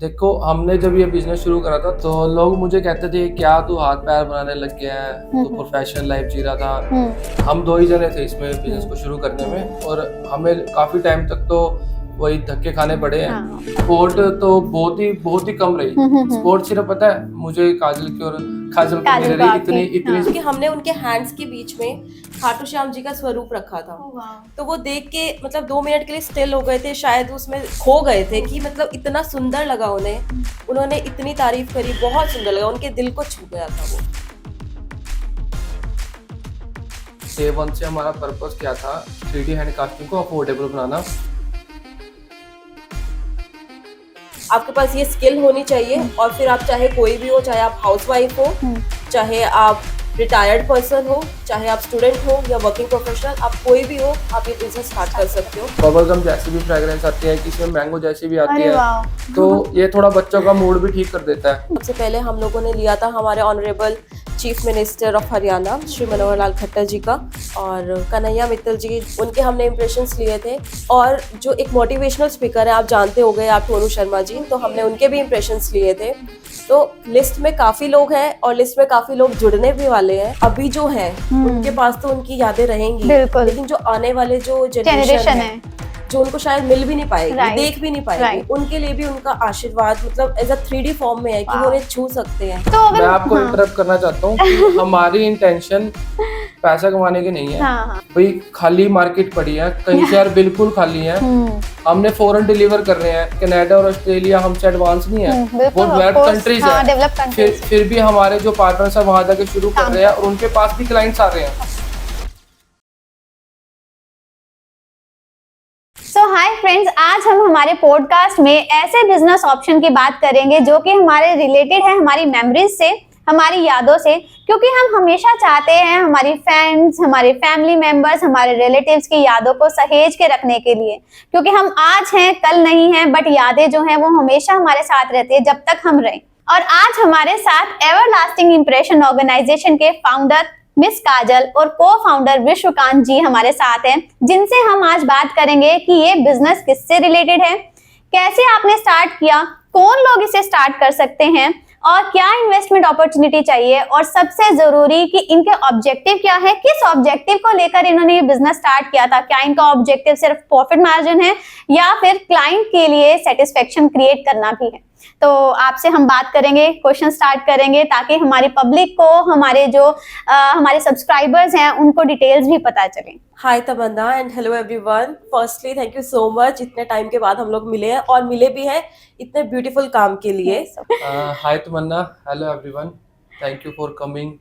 देखो, हमने जब ये बिजनेस शुरू करा था तो लोग मुझे कहते थे क्या तू हाथ पैर बनाने लग गया है, तू प्रोफेशनल लाइफ जी रहा था। हम दो ही जने थे इसमें बिजनेस को शुरू करने में और हमें काफी टाइम तक तो वही धक्के खाने पड़े हैं। सपोर्ट तो बहुत ही कम रही। सपोर्ट सिर्फ पता है मुझे काजल की और काजल को मिल रही इतनी क्योंकि हमने उनके हैंड्स के बीच में खाटू श्याम जी का स्वरूप रखा था। तो वो देख के मतलब 2 मिनट के लिए स्टिल हो गए थे, शायद उसमें खो गए थे कि मतलब इतना सुंदर लगा उन्हें, उन्होंने इतनी तारीफ करी, बहुत सुंदर लगा, उनके दिल को छू गया था वो। डे वन से हमारा पर्पस क्या था, 3D हैंड कास्टिंग को अफोर्डेबल बनाना। आपके पास ये स्किल होनी चाहिए और फिर आप चाहे कोई भी हो, चाहे आप हाउसवाइफ हो, चाहे आप रिटायर्ड पर्सन हो, चाहे आप स्टूडेंट हो या वर्किंग प्रोफेशनल, आप कोई भी हो, आप ये बिजनेस स्टार्ट कर सकते हो। बबल गम जैसी भी फ्रेग्रेंस आती है, किसी में मैंगो जैसी भी आती है, तो ये थोड़ा बच्चों का मूड भी ठीक कर देता है। सबसे पहले हम लोगों ने लिया था हमारे honourable chief minister of Haryana Shri Manohar Lal Khattar ji का और कन्हैया मित्तल जी, उनके हमने इम्प्रेशंस लिए थे। और जो एक मोटिवेशनल स्पीकर है, आप जानते हो गए आप टोनू शर्मा जी, तो हमने उनके भी इम्प्रेशंस लिए थे। तो लिस्ट में काफी लोग हैं और लिस्ट में काफी लोग जुड़ने भी वाले हैं। अभी जो है उनके पास तो उनकी यादें रहेंगी, लेकिन जो आने वाले जो जनरेशन है जो उनको शायद मिल भी नहीं पाएगी, देख भी नहीं पाएगी, उनके लिए भी उनका आशीर्वाद मतलब एज अ 3D फॉर्म में है कि वो उन्हें छू सकते हैं। तो मैं आपको इंटरप्ट करना चाहता हूँ कि हमारी इंटेंशन पैसा कमाने की नहीं है। भाई खाली मार्केट पड़ी है, कहीं से यार बिल्कुल खाली है। हमने फॉरेन डिलीवर कर रहे हैं, कनाडा और ऑस्ट्रेलिया हमसे एडवांस नहीं है, वो डेवलप्ड कंट्रीज है। फिर भी हमारे जो पार्टनर्स है वहां जाके शुरू कर रहे हैं और उनके पास भी क्लाइंट्स आ रहे हैं। सो हाय फ्रेंड्स, आज हम हमारे पॉडकास्ट में ऐसे बिजनेस ऑप्शन की बात करेंगे जो कि हमारे रिलेटेड है हमारी मेमोरीज से, हमारी यादों से, क्योंकि हम हमेशा चाहते हैं हमारी फ्रेंड्स, हमारे फैमिली मेंबर्स, हमारे रिलेटिव्स की यादों को सहेज के रखने के लिए, क्योंकि हम आज हैं कल नहीं हैं, बट यादें जो हैं वो हमेशा हमारे साथ रहती है जब तक हम रहें। और आज हमारे साथ एवरलास्टिंग इंप्रेशन ऑर्गेनाइजेशन के फाउंडर मिस काजल और को फाउंडर विश्वकांत जी हमारे साथ हैं, जिनसे हम आज बात करेंगे कि ये बिजनेस किससे रिलेटेड है, कैसे आपने स्टार्ट किया, कौन लोग इसे स्टार्ट कर सकते हैं और क्या इन्वेस्टमेंट अपॉर्चुनिटी चाहिए, और सबसे जरूरी कि इनके ऑब्जेक्टिव क्या है, किस ऑब्जेक्टिव को लेकर इन्होंने ये बिजनेस स्टार्ट किया था। क्या इनका ऑब्जेक्टिव सिर्फ प्रॉफिट मार्जिन है या फिर क्लाइंट के लिए सेटिस्फेक्शन क्रिएट करना भी है। तो आपसे हम बात करेंगे, क्वेश्चन स्टार्ट करेंगे ताकि हमारी पब्लिक को, हमारे जो हमारे सब्सक्राइबर्स हैं उनको डिटेल्स भी पता चले। Hi Tamanna and hello everyone. Firstly thank you so much, इतने टाइम के बाद हम लोग मिले हैं और मिले भी हैं इतने ब्यूटीफुल काम के लिए। Hi Tamanna, hello everyone, thank you for coming.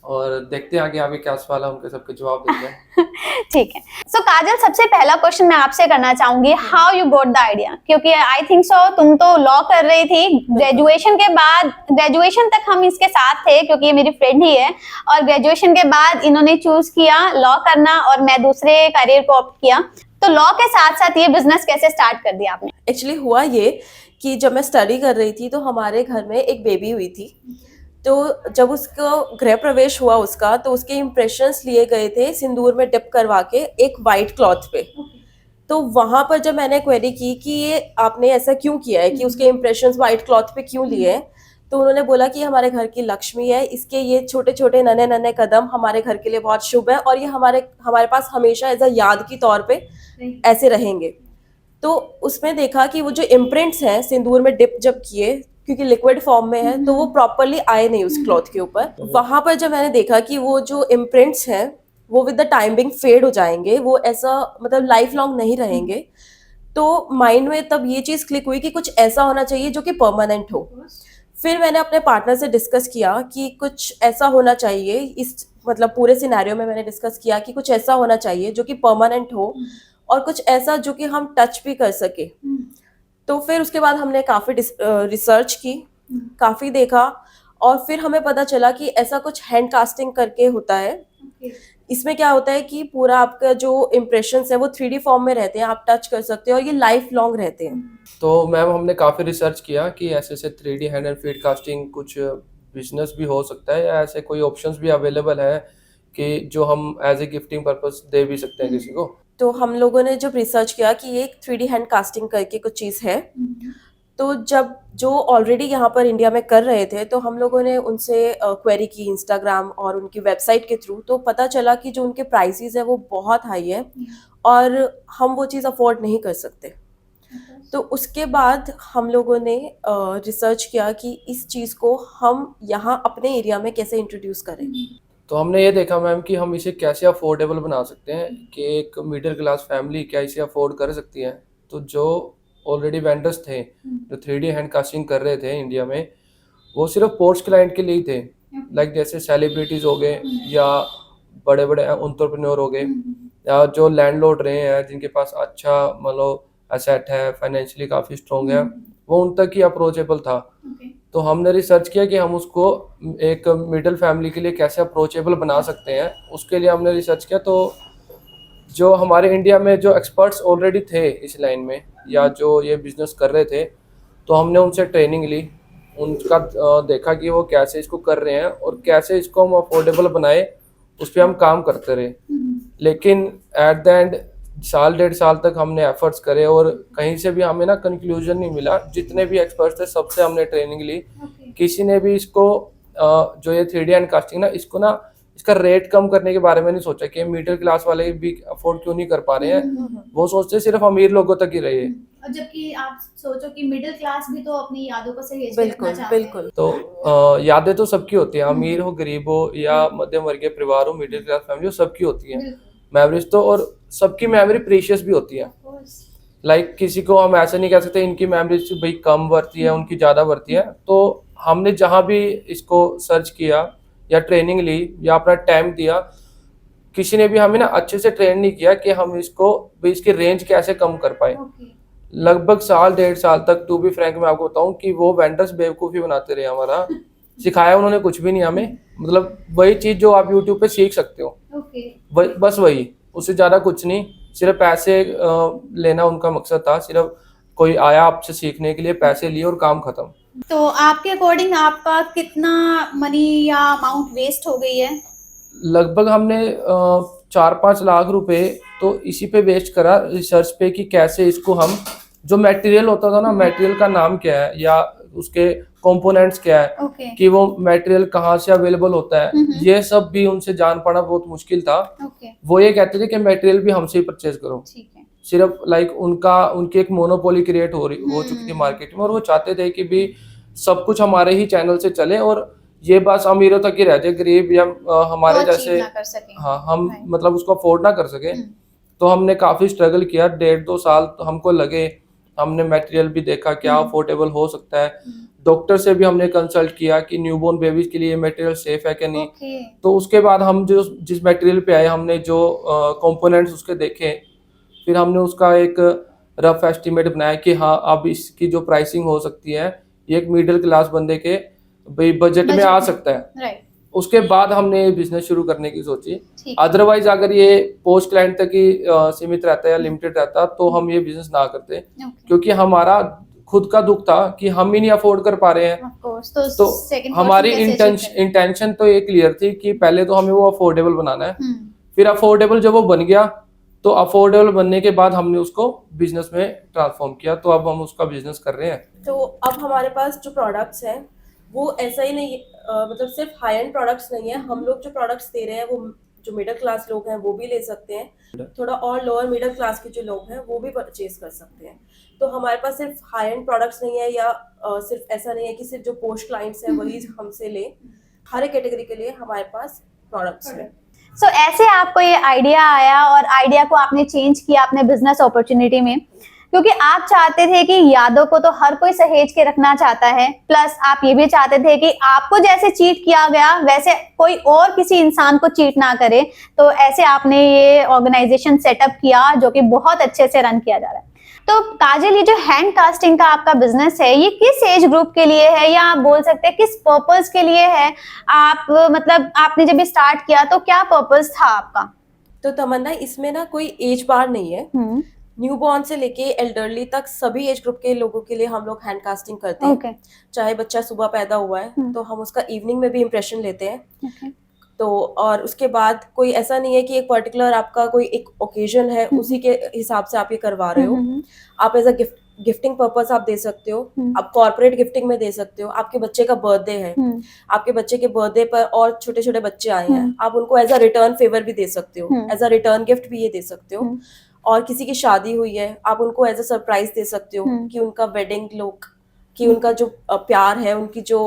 और देखते हैं आगे क्या सवाल है, उनके सबके जवाब देते हैं। ठीक है। सो काजल, सबसे पहला क्वेश्चन मैं आपसे करना चाहूंगी, how you got the idea, क्योंकि आई थिंक सो तुम तो लॉ कर रही थी, ग्रेजुएशन के बाद, ग्रेजुएशन तक हम इसके साथ थे क्योंकि ये मेरी फ्रेंड ही है, और ग्रेजुएशन के बाद इन्होंने चूज किया लॉ करना और मैं दूसरे करियर को ऑप्ट किया। तो लॉ के साथ साथ ये बिजनेस कैसे स्टार्ट कर दिया आपने? एक्चुअली हुआ ये कि जब मैं स्टडी कर रही थी तो हमारे घर में एक बेबी हुई थी। तो जब उसको गृह प्रवेश हुआ उसका, तो उसके इम्प्रेशंस लिए गए थे सिंदूर में डिप करवा के एक वाइट क्लॉथ पे। तो वहां पर जब मैंने क्वेरी की कि ये आपने ऐसा क्यों किया है कि उसके इम्प्रेशंस वाइट क्लॉथ पे क्यों लिए हैं, तो उन्होंने बोला कि हमारे घर की लक्ष्मी है, इसके ये छोटे छोटे नन्हे नन्हे कदम हमारे घर के लिए बहुत शुभ है और ये हमारे पास हमेशा एज अ याद की तौर पे ऐसे रहेंगे। तो उसमें देखा कि वो जो इम्प्रिंट्स हैं सिंदूर में डिप जब किए, क्योंकि लिक्विड फॉर्म में है, तो वो प्रॉपरली आए नहीं उस क्लॉथ के ऊपर। वहां पर जब मैंने देखा कि वो जो इम्प्रिंट्स हैं वो विद द टाइमिंग फेड हो जाएंगे, वो ऐसा मतलब लाइफ लॉन्ग नहीं रहेंगे, तो माइंड में तब ये चीज क्लिक हुई कि कुछ ऐसा होना चाहिए जो कि परमानेंट हो। फिर मैंने अपने पार्टनर से डिस्कस किया कि कुछ ऐसा होना चाहिए, इस मतलब पूरे सिनेरियो में मैंने डिस्कस किया कि कुछ ऐसा होना चाहिए जो कि परमानेंट हो और कुछ ऐसा जो कि हम टच भी कर सके। तो फिर उसके बाद हमने काफ़ी रिसर्च की, काफ़ी देखा और फिर हमें पता चला कि ऐसा कुछ हैंड कास्टिंग करके होता है। इसमें क्या होता है कि पूरा आपका जो इम्प्रेशंस है वो 3D फॉर्म में रहते हैं, आप टच कर सकते हो और ये लाइफ लॉन्ग रहते हैं। तो मैम हमने काफ़ी रिसर्च किया कि ऐसे 3D hand and feet casting कुछ बिजनेस भी हो सकता है या ऐसे कोई ऑप्शंस भी अवेलेबल है कि जो हम एज ए गिफ्टिंग पर्पस दे भी सकते हैं किसी को। तो हम लोगों ने जब रिसर्च किया कि ये 3D हैंड कास्टिंग करके कुछ चीज़ है, तो जब जो ऑलरेडी यहाँ पर इंडिया में कर रहे थे तो हम लोगों ने उनसे क्वेरी की इंस्टाग्राम और उनकी वेबसाइट के थ्रू, तो पता चला कि जो उनके प्राइसेस है वो बहुत हाई है और हम वो चीज़ अफोर्ड नहीं कर सकते। तो उसके बाद हम लोगों ने रिसर्च किया कि इस चीज़ को हम यहाँ अपने एरिया में कैसे इंट्रोड्यूस करें। तो हमने ये देखा मैम कि हम इसे कैसे अफोर्डेबल बना सकते हैं कि एक मिडिल क्लास फैमिली क्या इसे अफोर्ड कर सकती है। तो जो ऑलरेडी वेंडर्स थे जो 3D हैंड कास्टिंग कर रहे थे इंडिया में, वो सिर्फ पोस्ट क्लाइंट के लिए ही थे। लाइक जैसे सेलिब्रिटीज हो गए या बड़े बड़े एंटरप्रेन्योर हो गए या जो लैंडलॉर्ड रहे हैं जिनके पास अच्छा मतलब एसेट है, फाइनेंशियली काफ़ी स्ट्रॉन्ग है, वो उन तक ही अप्रोचेबल था। तो हमने रिसर्च किया कि हम उसको एक मिडिल फैमिली के लिए कैसे अप्रोचेबल बना सकते हैं। उसके लिए हमने रिसर्च किया। तो जो हमारे इंडिया में जो एक्सपर्ट्स ऑलरेडी थे इस लाइन में या जो ये बिजनेस कर रहे थे, तो हमने उनसे ट्रेनिंग ली, उनका देखा कि वो कैसे इसको कर रहे हैं और कैसे इसको हम अफोर्डेबल बनाए, उस पर हम काम करते रहे। लेकिन एट द एंड साल 1.5 साल तक हमने एफर्ट्स करे और कहीं से भी हमें ना कंक्लूजन नहीं मिला। जितने भी एक्सपर्ट्स थे सबसे हमने ट्रेनिंग ली, किसी ने भी इसको जो ये 3D हैंड कास्टिंग ना, इसको ना इसका रेट कम करने के बारे में नहीं सोचा कि मिडिल क्लास वाले भी अफोर्ड क्यों नहीं कर पा रहे हैं। वो सोचते सिर्फ अमीर लोगों तक ही रहे। और जबकि आप सोचो कि मिडिल क्लास भी तो अपनी यादों को सहेज के बिल्कुल रखना चाहते हैं। बिल्कुल। तो यादें तो सबकी होती हैं, अमीर हो, गरीब हो या मध्यम वर्गीय परिवार हो, मिडिल क्लास फैमिली हो, सबकी होती है मेमोरीज तो। और सबकी मेमोरी प्रीशियस भी होती है। लाइक किसी को हम ऐसा नहीं कह सकते इनकी मेमोरीज भाई कम बढ़ती है, उनकी ज़्यादा बढ़ती है। तो हमने जहाँ भी इसको सर्च किया या ट्रेनिंग ली या अपना टाइम दिया, किसी ने भी हमें ना अच्छे से ट्रेन नहीं किया कि हम इसको भाई इसकी रेंज कैसे कम कर पाए। लगभग साल 1.5 साल तक, टू बी फ्रैंक मैं आपको बताऊं कि वो वेंडर्स बेवकूफ़ी बनाते रहे हमारा। सिखाया उन्होंने कुछ भी नहीं हमें, मतलब वही चीज़ जो आप यूट्यूब पे सीख सकते हो, बस वही, उससे ज़्यादा कुछ नहीं। सिर्फ पैसे लेना उनका मकसद था। सिर्फ कोई आया आपसे सीखने के लिए, पैसे लिए और काम खत्म। तो आपके अकॉर्डिंग आपका कितना मनी या अमाउंट वेस्ट हो गई है? लगभग हमने 4-5 लाख रुपए तो इसी पे वेस्ट करा, रिसर्च पे कि कैसे इसको हम, जो मटेरियल होता था ना, मटेरियल का नाम क्या है या उसके कंपोनेंट्स क्या है, कि वो मटेरियल कहाँ से अवेलेबल होता है, ये सब भी उनसे जान पाना बहुत मुश्किल था। वो ये कहते थे कि मटेरियल भी हमसे ही परचेज करो। सिर्फ लाइक उनकी एक मोनोपोली क्रिएट हो चुकी थी मार्केट में और वो चाहते थे कि भी सब कुछ हमारे ही चैनल से चले और ये बस अमीरों तक ही रह जाए, गरीब या हमारे जैसे हाँ हम मतलब उसको अफोर्ड ना कर सके। तो हमने काफ़ी स्ट्रगल किया, 1.5-2 साल तो हमको लगे। हमने मटेरियल भी देखा क्या अफोर्डेबल हो सकता है, डॉक्टर से भी हमने कंसल्ट किया कि न्यूबॉर्न बेबीज के लिए मटेरियल सेफ है कि नहीं। तो उसके बाद हम जिस मटेरियल पे आए, हमने जो कंपोनेंट्स उसके देखे, फिर हमने उसका एक रफ एस्टिमेट बनाया कि हाँ अब इसकी जो प्राइसिंग हो सकती है ये एक मिडिल क्लास बंदे के बजट में आ सकता है। उसके बाद हमने ये बिजनेस शुरू करने की सोची। अदरवाइज अगर ये पोस्ट क्लाइंट तक ही सीमित रहता या लिमिटेड रहता तो हम ये बिजनेस ना करते, क्योंकि हमारा खुद का दुख था कि हम ही नहीं अफोर्ड कर पा रहे हैं। तो हमारी इंटेंशन तो ये क्लियर थी कि पहले तो हमें वो अफोर्डेबल बनाना है। फिर अफोर्डेबल जब वो बन गया तो अफोर्डेबल बनने के बाद हमने उसको बिजनेस में ट्रांसफॉर्म किया। तो अब हम उसका बिजनेस कर रहे हैं। तो अब हमारे पास जो प्रोडक्ट्स हैं वो ऐसा ही नहीं, मतलब सिर्फ हाई एंड प्रोडक्ट्स नहीं है। हम लोग जो प्रोडक्ट्स दे रहे हैं वो जो मिडिल क्लास लोग हैं वो भी ले सकते हैं, थोड़ा और लोअर मिडिल क्लास के जो लोग हैं वो भी परचेज कर सकते हैं। तो हमारे पास सिर्फ हाई एंड प्रोडक्ट्स नहीं है या सिर्फ ऐसा नहीं है कि सिर्फ जो पोस्ट क्लाइंट्स हैं वही हमसे ले। हर एक कैटेगरी के लिए हमारे पास प्रोडक्ट्स हैं। सो ऐसे आपको ये आइडिया आया और आइडिया को आपने चेंज किया अपने बिजनेस अपॉर्चुनिटी में, क्योंकि आप चाहते थे कि यादों को तो हर कोई सहेज के रखना चाहता है, प्लस आप ये भी चाहते थे कि आपको जैसे चीट किया गया वैसे कोई और किसी इंसान को चीट ना करे। तो ऐसे आपने ये ऑर्गेनाइजेशन सेटअप किया जो कि बहुत अच्छे से रन किया जा रहा है। तो काजल, ये जो हैंड कास्टिंग का आपका बिजनेस है ये किस एज ग्रुप के लिए है, या आप बोल सकते हैं किस पर्पस के लिए है? आप मतलब आपने जब स्टार्ट किया तो क्या पर्पस था आपका? तो तमन्ना, इसमें ना कोई एज बार नहीं है। न्यूबॉर्न से लेके एल्डरली तक सभी एज ग्रुप के लोगों के लिए हम लोग हैंड कास्टिंग करते हैं। चाहे बच्चा सुबह पैदा हुआ है तो हम उसका इवनिंग में भी इम्प्रेशन लेते हैं। तो और उसके बाद कोई ऐसा नहीं है कि एक पर्टिकुलर आपका कोई एक ओकेजन है उसी के हिसाब से आप ये करवा रहे हो। आप as a gift gifting purpose आप दे सकते हो, आप कॉर्पोरेट गिफ्टिंग में दे सकते हो। आपके बच्चे का बर्थडे है, आपके बच्चे के बर्थडे पर और छोटे छोटे बच्चे आए हैं, आप उनको एज अ रिटर्न फेवर भी दे सकते हो, एज अ रिटर्न गिफ्ट भी ये दे सकते हो। और किसी की शादी हुई है, आप उनको एज अ सरप्राइज दे सकते हो कि उनका वेडिंग लुक, कि उनका जो प्यार है, उनकी जो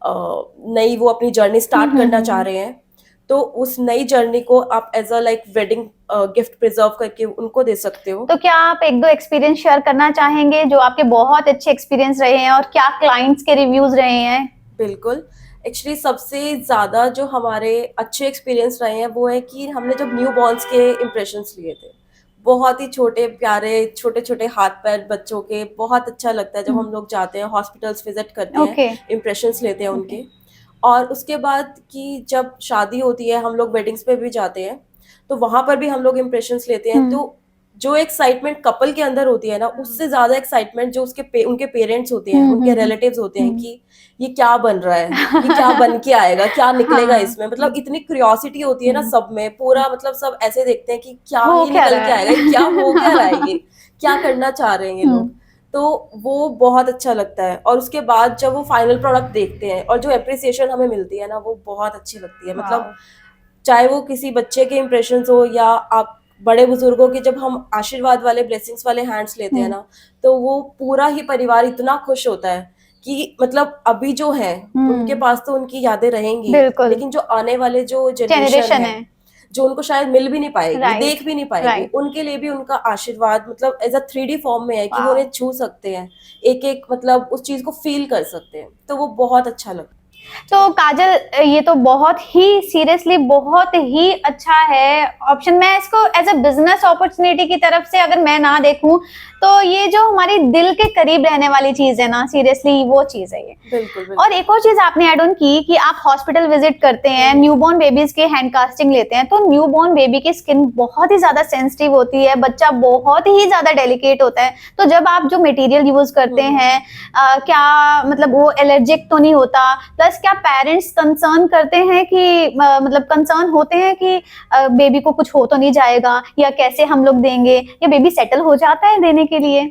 नई वो अपनी जर्नी स्टार्ट करना चाह रहे हैं, तो उस नई जर्नी को आप as a like wedding gift preserve करके उनको दे सकते हो। तो क्या आप एक दो एक्सपीरियंस शेयर करना चाहेंगे जो आपके बहुत अच्छे एक्सपीरियंस रहे हैं, और क्या क्लाइंट्स के रिव्यूज रहे हैं? बिल्कुल, एक्चुअली सबसे ज़्यादा जो हमारे अच्छे एक्सपीरियंस रहे हैं वो है कि हमने जब न्यू बॉर्न्स के इम्प्रेशंस लिए थे, बहुत ही छोटे प्यारे छोटे छोटे हाथ पैर बच्चों के, बहुत अच्छा लगता है जब हम लोग जाते हैं हॉस्पिटल्स विजिट करते हैं, इम्प्रेशंस लेते हैं उनके। और उसके बाद कि जब शादी होती है, हम लोग वेडिंग्स पे भी जाते हैं, तो वहां पर भी हम लोग इम्प्रेशंस लेते हैं। तो जो एक्साइटमेंट कपल के अंदर होती है ना, उससे ज्यादा एक्साइटमेंट जो उनके पेरेंट्स होते हैं, उनके रिलेटिव्स होते हैं कि ये क्या बन रहा है, ये क्या बन के आएगा, क्या निकलेगा इसमें। मतलब इतनी क्यूरियोसिटी होती है ना सब में, पूरा मतलब सब ऐसे देखते हैं कि क्या ये निकल के आएगा, क्या हो क्या रहा है, ये क्या करना चाह रहे हैं ये लोग। तो वो बहुत अच्छा लगता है। और उसके बाद जब वो फाइनल प्रोडक्ट देखते हैं और जो एप्रिसिएशन हमें मिलती है ना, वो बहुत अच्छी लगती है। मतलब चाहे वो किसी बच्चे के इम्प्रेशंस हो या आप बड़े बुजुर्गों के, जब हम आशीर्वाद वाले ब्लेसिंग्स वाले हैंड्स लेते हैं ना, तो वो पूरा ही परिवार इतना खुश होता है कि मतलब अभी जो है उनके पास तो उनकी यादें रहेंगी, लेकिन जो आने वाले जो जनरेशन है, जो उनको शायद मिल भी नहीं पाएगी, देख भी नहीं पाएगी, उनके लिए भी उनका आशीर्वाद मतलब एज अ 3D फॉर्म में है कि वो उन्हें छू सकते हैं, एक एक मतलब उस चीज को फील कर सकते हैं। तो वो बहुत अच्छा लगता है। तो काजल, ये तो बहुत ही सीरियसली बहुत ही अच्छा है ऑप्शन। मैं इसको एज अ बिजनेस अपॉर्चुनिटी की तरफ से अगर मैं ना देखूं, तो ये जो हमारी दिल के करीब रहने वाली चीज है ना, सीरियसली वो चीज है ये। बिल्कुल। और एक और चीज आपने ऐड ऑन की कि आप हॉस्पिटल विजिट करते हैं, न्यूबॉर्न बेबीज के हैंड कास्टिंग लेते हैं, तो न्यूबॉर्न बेबी की स्किन बहुत ही ज्यादा सेंसिटिव होती है, बच्चा बहुत ही ज्यादा डेलिकेट होता है। तो जब आप जो मटेरियल यूज करते हैं, क्या मतलब वो एलर्जिक तो नहीं होता? प्लस क्या पेरेंट्स कंसर्न करते हैं कि मतलब कंसर्न होते हैं कि बेबी को कुछ हो तो नहीं जाएगा, या कैसे हम लोग देंगे, या बेबी सेटल हो जाता है देने के लिए?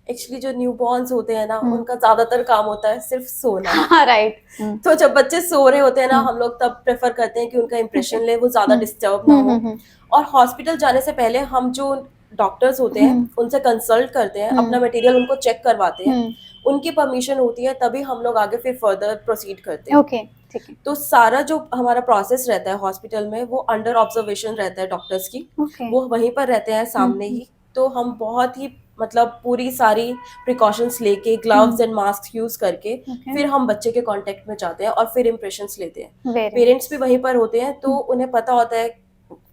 एक्चुअली जो न्यूबॉर्न्स होते हैं ना, उनका ज्यादातर काम होता है सिर्फ सोना। राइट। तो जब बच्चे सो रहे होते हैं ना, हम लोग तब प्रेफर करते हैं कि उनका इम्प्रेशन ले, वो ज्यादा डिस्टर्ब ना हो। और हॉस्पिटल जाने से पहले हम जो डॉक्टर्स होते हैं उनसे कंसल्ट करते हैं, अपना मटेरियल उनको चेक करवाते हैं, उनकी परमिशन होती है, तभी हम लोग आगे फिर फर्दर प्रोसीड करते हैं। ओके, ठीक है। तो सारा जो हमारा प्रोसेस रहता है हॉस्पिटल में, वो अंडर ऑब्जर्वेशन रहता है डॉक्टर्स की, वो वहीं पर रहते हैं सामने ही। तो हम बहुत ही मतलब पूरी सारी प्रिकॉशंस लेके, ग्लव्स एंड मास्क यूज करके फिर हम बच्चे के कांटेक्ट में जाते हैं और फिर इम्प्रेशंस लेते हैं। पेरेंट्स भी वहीं पर होते हैं, तो उन्हें पता होता है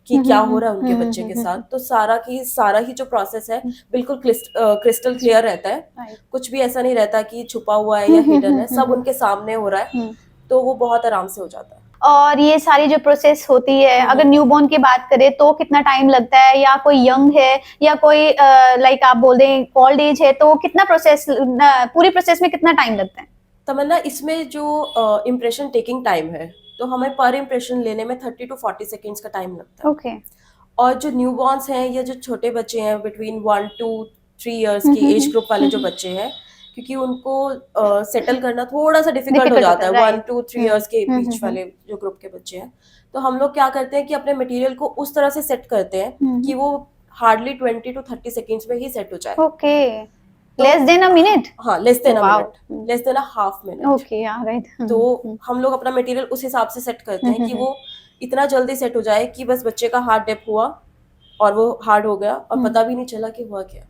कि क्या हो रहा है उनके बच्चे के साथ। तो सारा ही जो प्रोसेस है बिल्कुल क्रिस्टल क्लियर रहता है, कुछ भी ऐसा नहीं रहता कि छुपा हुआ है या हिडन है, सब उनके सामने हो रहा है। तो वो बहुत आराम से हो जाता है। और ये सारी जो प्रोसेस होती है, अगर न्यूबॉर्न की बात करें तो कितना टाइम लगता है, या कोई यंग है या कोई लाइक आप बोल दें ओल्ड एज है, तो कितना प्रोसेस, पूरी प्रोसेस में कितना टाइम लगता है? तमन्ना, इसमें जो इम्प्रेशन टेकिंग टाइम है, तो हमें पर इम्प्रेशन लेने में 30 to 40 सेकेंड्स का टाइम लगता है। ओके। और जो न्यूबॉर्न्स हैं या जो छोटे बच्चे हैं बिटवीन 1 to 3 इयर्स के एज ग्रुप वाले जो बच्चे हैं, क्योंकि उनको सेटल करना थोड़ा सा डिफिकल्ट हो जाता है 1 to 3 इयर्स के बीच वाले जो ग्रुप के बच्चे हैं। तो हम लोग क्या करते हैं कि अपने मटेरियल को उस तरह से सेट करते हैं कि वो हार्डली 20 to 30 सेकेंड्स में ही सेट हो जाए। Okay, less than a minute? हाँ, less than a minute, less than a half minute. Okay, right. तो हम लोग अपना मटेरियल उस हिसाब से सेट करते हैं कि वो इतना जल्दी सेट हो जाए कि बस बच्चे का हार्ट डेप हुआ और वो हार्ड हो गया और पता भी नहीं चला कि हुआ क्या।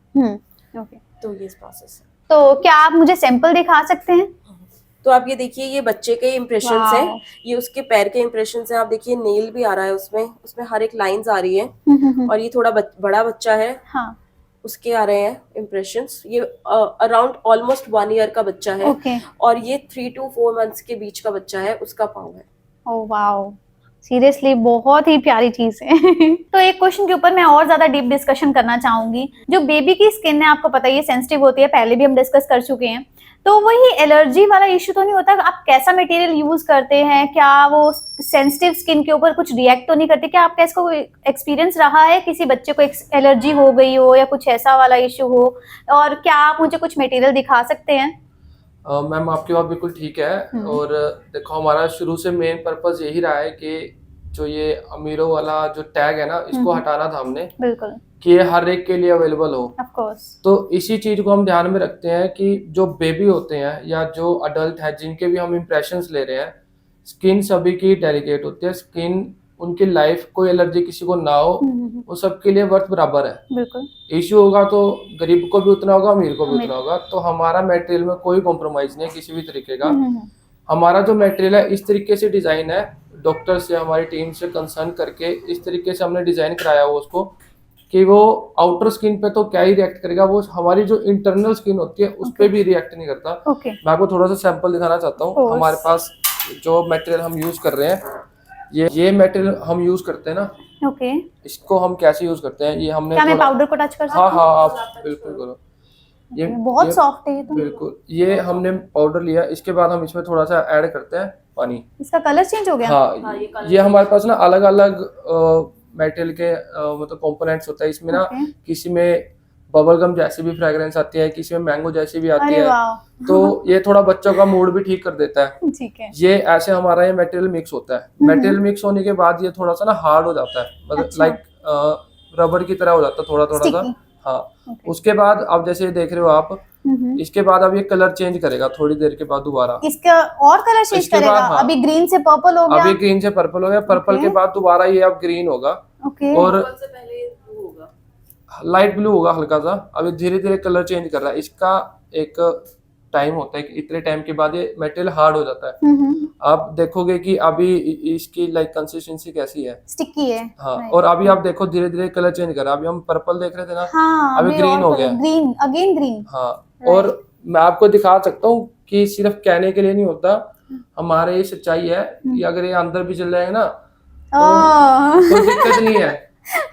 ओके, तो ये प्रोसेस है। तो क्या आप मुझे सैंपल दिखा सकते हैं? तो आप ये देखिए, ये बच्चे के इम्प्रेशंस हैं, ये उसके पैर के इम्प्रेशंस हैं। आप देखिए नेल भी आ रहा है उसमें हर एक लाइंस आ रही है। और ये थोड़ा बड़ा बच्चा है, हाँ, उसके आ रहे हैं इम्प्रेशंस। ये अराउंड ऑलमोस्ट 1 ईयर का बच्चा है। और ये 3 to 4 मंथ्स के बीच का बच्चा है, उसका पाँव है। ओह वाओ, सीरियसली बहुत ही प्यारी चीज है। तो एक क्वेश्चन के ऊपर मैं और ज्यादा डीप डिस्कशन करना चाहूंगी। जो बेबी की स्किन है, आपको पता है ये सेंसिटिव होती है, पहले भी हम डिस्कस कर चुके हैं। तो वही एलर्जी वाला इश्यू तो नहीं होता? आप कैसा मटेरियल यूज करते हैं? क्या वो सेंसिटिव स्किन के ऊपर कुछ रिएक्ट तो नहीं करते? क्या आपका इसको एक्सपीरियंस रहा है, किसी बच्चे को एलर्जी हो गई हो या कुछ ऐसा वाला इश्यू हो? और क्या आप मुझे कुछ मटेरियल दिखा सकते हैं? मैम आपकी बात बिल्कुल ठीक है। और देखो हमारा शुरू से मेन पर्पस यही रहा है कि जो ये अमीरों वाला जो टैग है ना, इसको हटाना था हमने, बिल्कुल, कि ये हर एक के लिए अवेलेबल हो। Of course. तो इसी चीज को हम ध्यान में रखते हैं कि जो बेबी होते हैं या जो अडल्ट है जिनके भी हम इम्प्रेशंस ले रहे हैं, स्किन सभी की डेलिकेट होती है। स्किन उनकी लाइफ कोई एलर्जी किसी को ना हो, वो सबके लिए वर्थ बराबर है। बिल्कुल। इश्यू होगा तो गरीब को भी उतना होगा, अमीर को भी उतना होगा। तो हमारा मटेरियल में कोई कॉम्प्रोमाइज नहीं है किसी भी तरीके का। हमारा जो मटेरियल है इस तरीके से डिजाइन है, डॉक्टर से हमारी टीम से कंसर्न करके इस तरीके से हमने डिजाइन कराया हुआ उसको कि वो आउटर स्किन पे तो क्या ही रिएक्ट करेगा, वो हमारी जो इंटरनल स्किन होती है उस पे भी रिएक्ट नहीं करता। ओके। मैं आपको थोड़ा सा सैंपल दिखाना चाहता हूँ। हमारे पास जो मटेरियल हम यूज कर रहे हैं, ये मटेरियल हम यूज करते हैं ना, ओके। इसको हम कैसे यूज करते हैं, ये हमने क्या मैं पाउडर को टच कर सकती हाँ हूँ? हाँ आप बिल्कुल करो। ये बहुत सॉफ्ट है ये तो। बिल्कुल, ये हमने पाउडर लिया, इसके बाद हम इसमें थोड़ा सा ऐड करते हैं पानी। इसका कलर चेंज हो गया? हाँ, ये हमारे पास ना अलग अलग मटेरियल के मतलब कंपोनेंट्स होता है इसमें ना। किसी में बबल गम जैसी भी फ्रेग्रेंस आती है, किसी में मैंगो जैसी भी आती अरे है। वाह। तो ये थोड़ा बच्चों का मूड भी ठीक कर देता है। ठीक है। ये ऐसे हमारा ये मटेरियल मिक्स होता है। मटेरियल मिक्स होने के बाद ये थोड़ा सा ना हार्ड हो जाता है, मतलब अच्छा। लाइक रबर की तरह हो जाता है थोड़ा थोड़ा सा। Sticky। हाँ, उसके बाद अब जैसे ये देख रहे हो आप, इसके बाद अब ये कलर चेंज करेगा थोड़ी देर के बाद दोबारा। इसका और कलर चेंज इसके करेगा? बाद, हाँ। अभी ग्रीन से पर्पल हो गया। अभी ग्रीन से पर्पल हो गया, पर्पल Okay। के बाद दोबारा ये अब ग्रीन होगा। ओके। और लाइट ब्लू होगा हल्का सा। अभी धीरे धीरे कलर चेंज कर रहा है। इसका एक टाइम होता है कि इतने टाइम के बाद ये मटेरियल हार्ड हो जाता है। आप देखोगे कि अभी इसकी लाइक कंसिस्टेंसी कैसी है, स्टिकी है। हाँ। और अभी आप देखो धीरे धीरे कलर चेंज कर रहा है। अभी हम पर्पल देख रहे थे ना, हाँ, अभी ग्रीन हो गया। Green, again green. हाँ, और मैं आपको दिखा सकता हूँ कि सिर्फ कहने के लिए नहीं होता, हमारे ये सच्चाई है कि अगर ये अंदर भी चल जाएगा ना तो कोई दिक्कत नहीं है।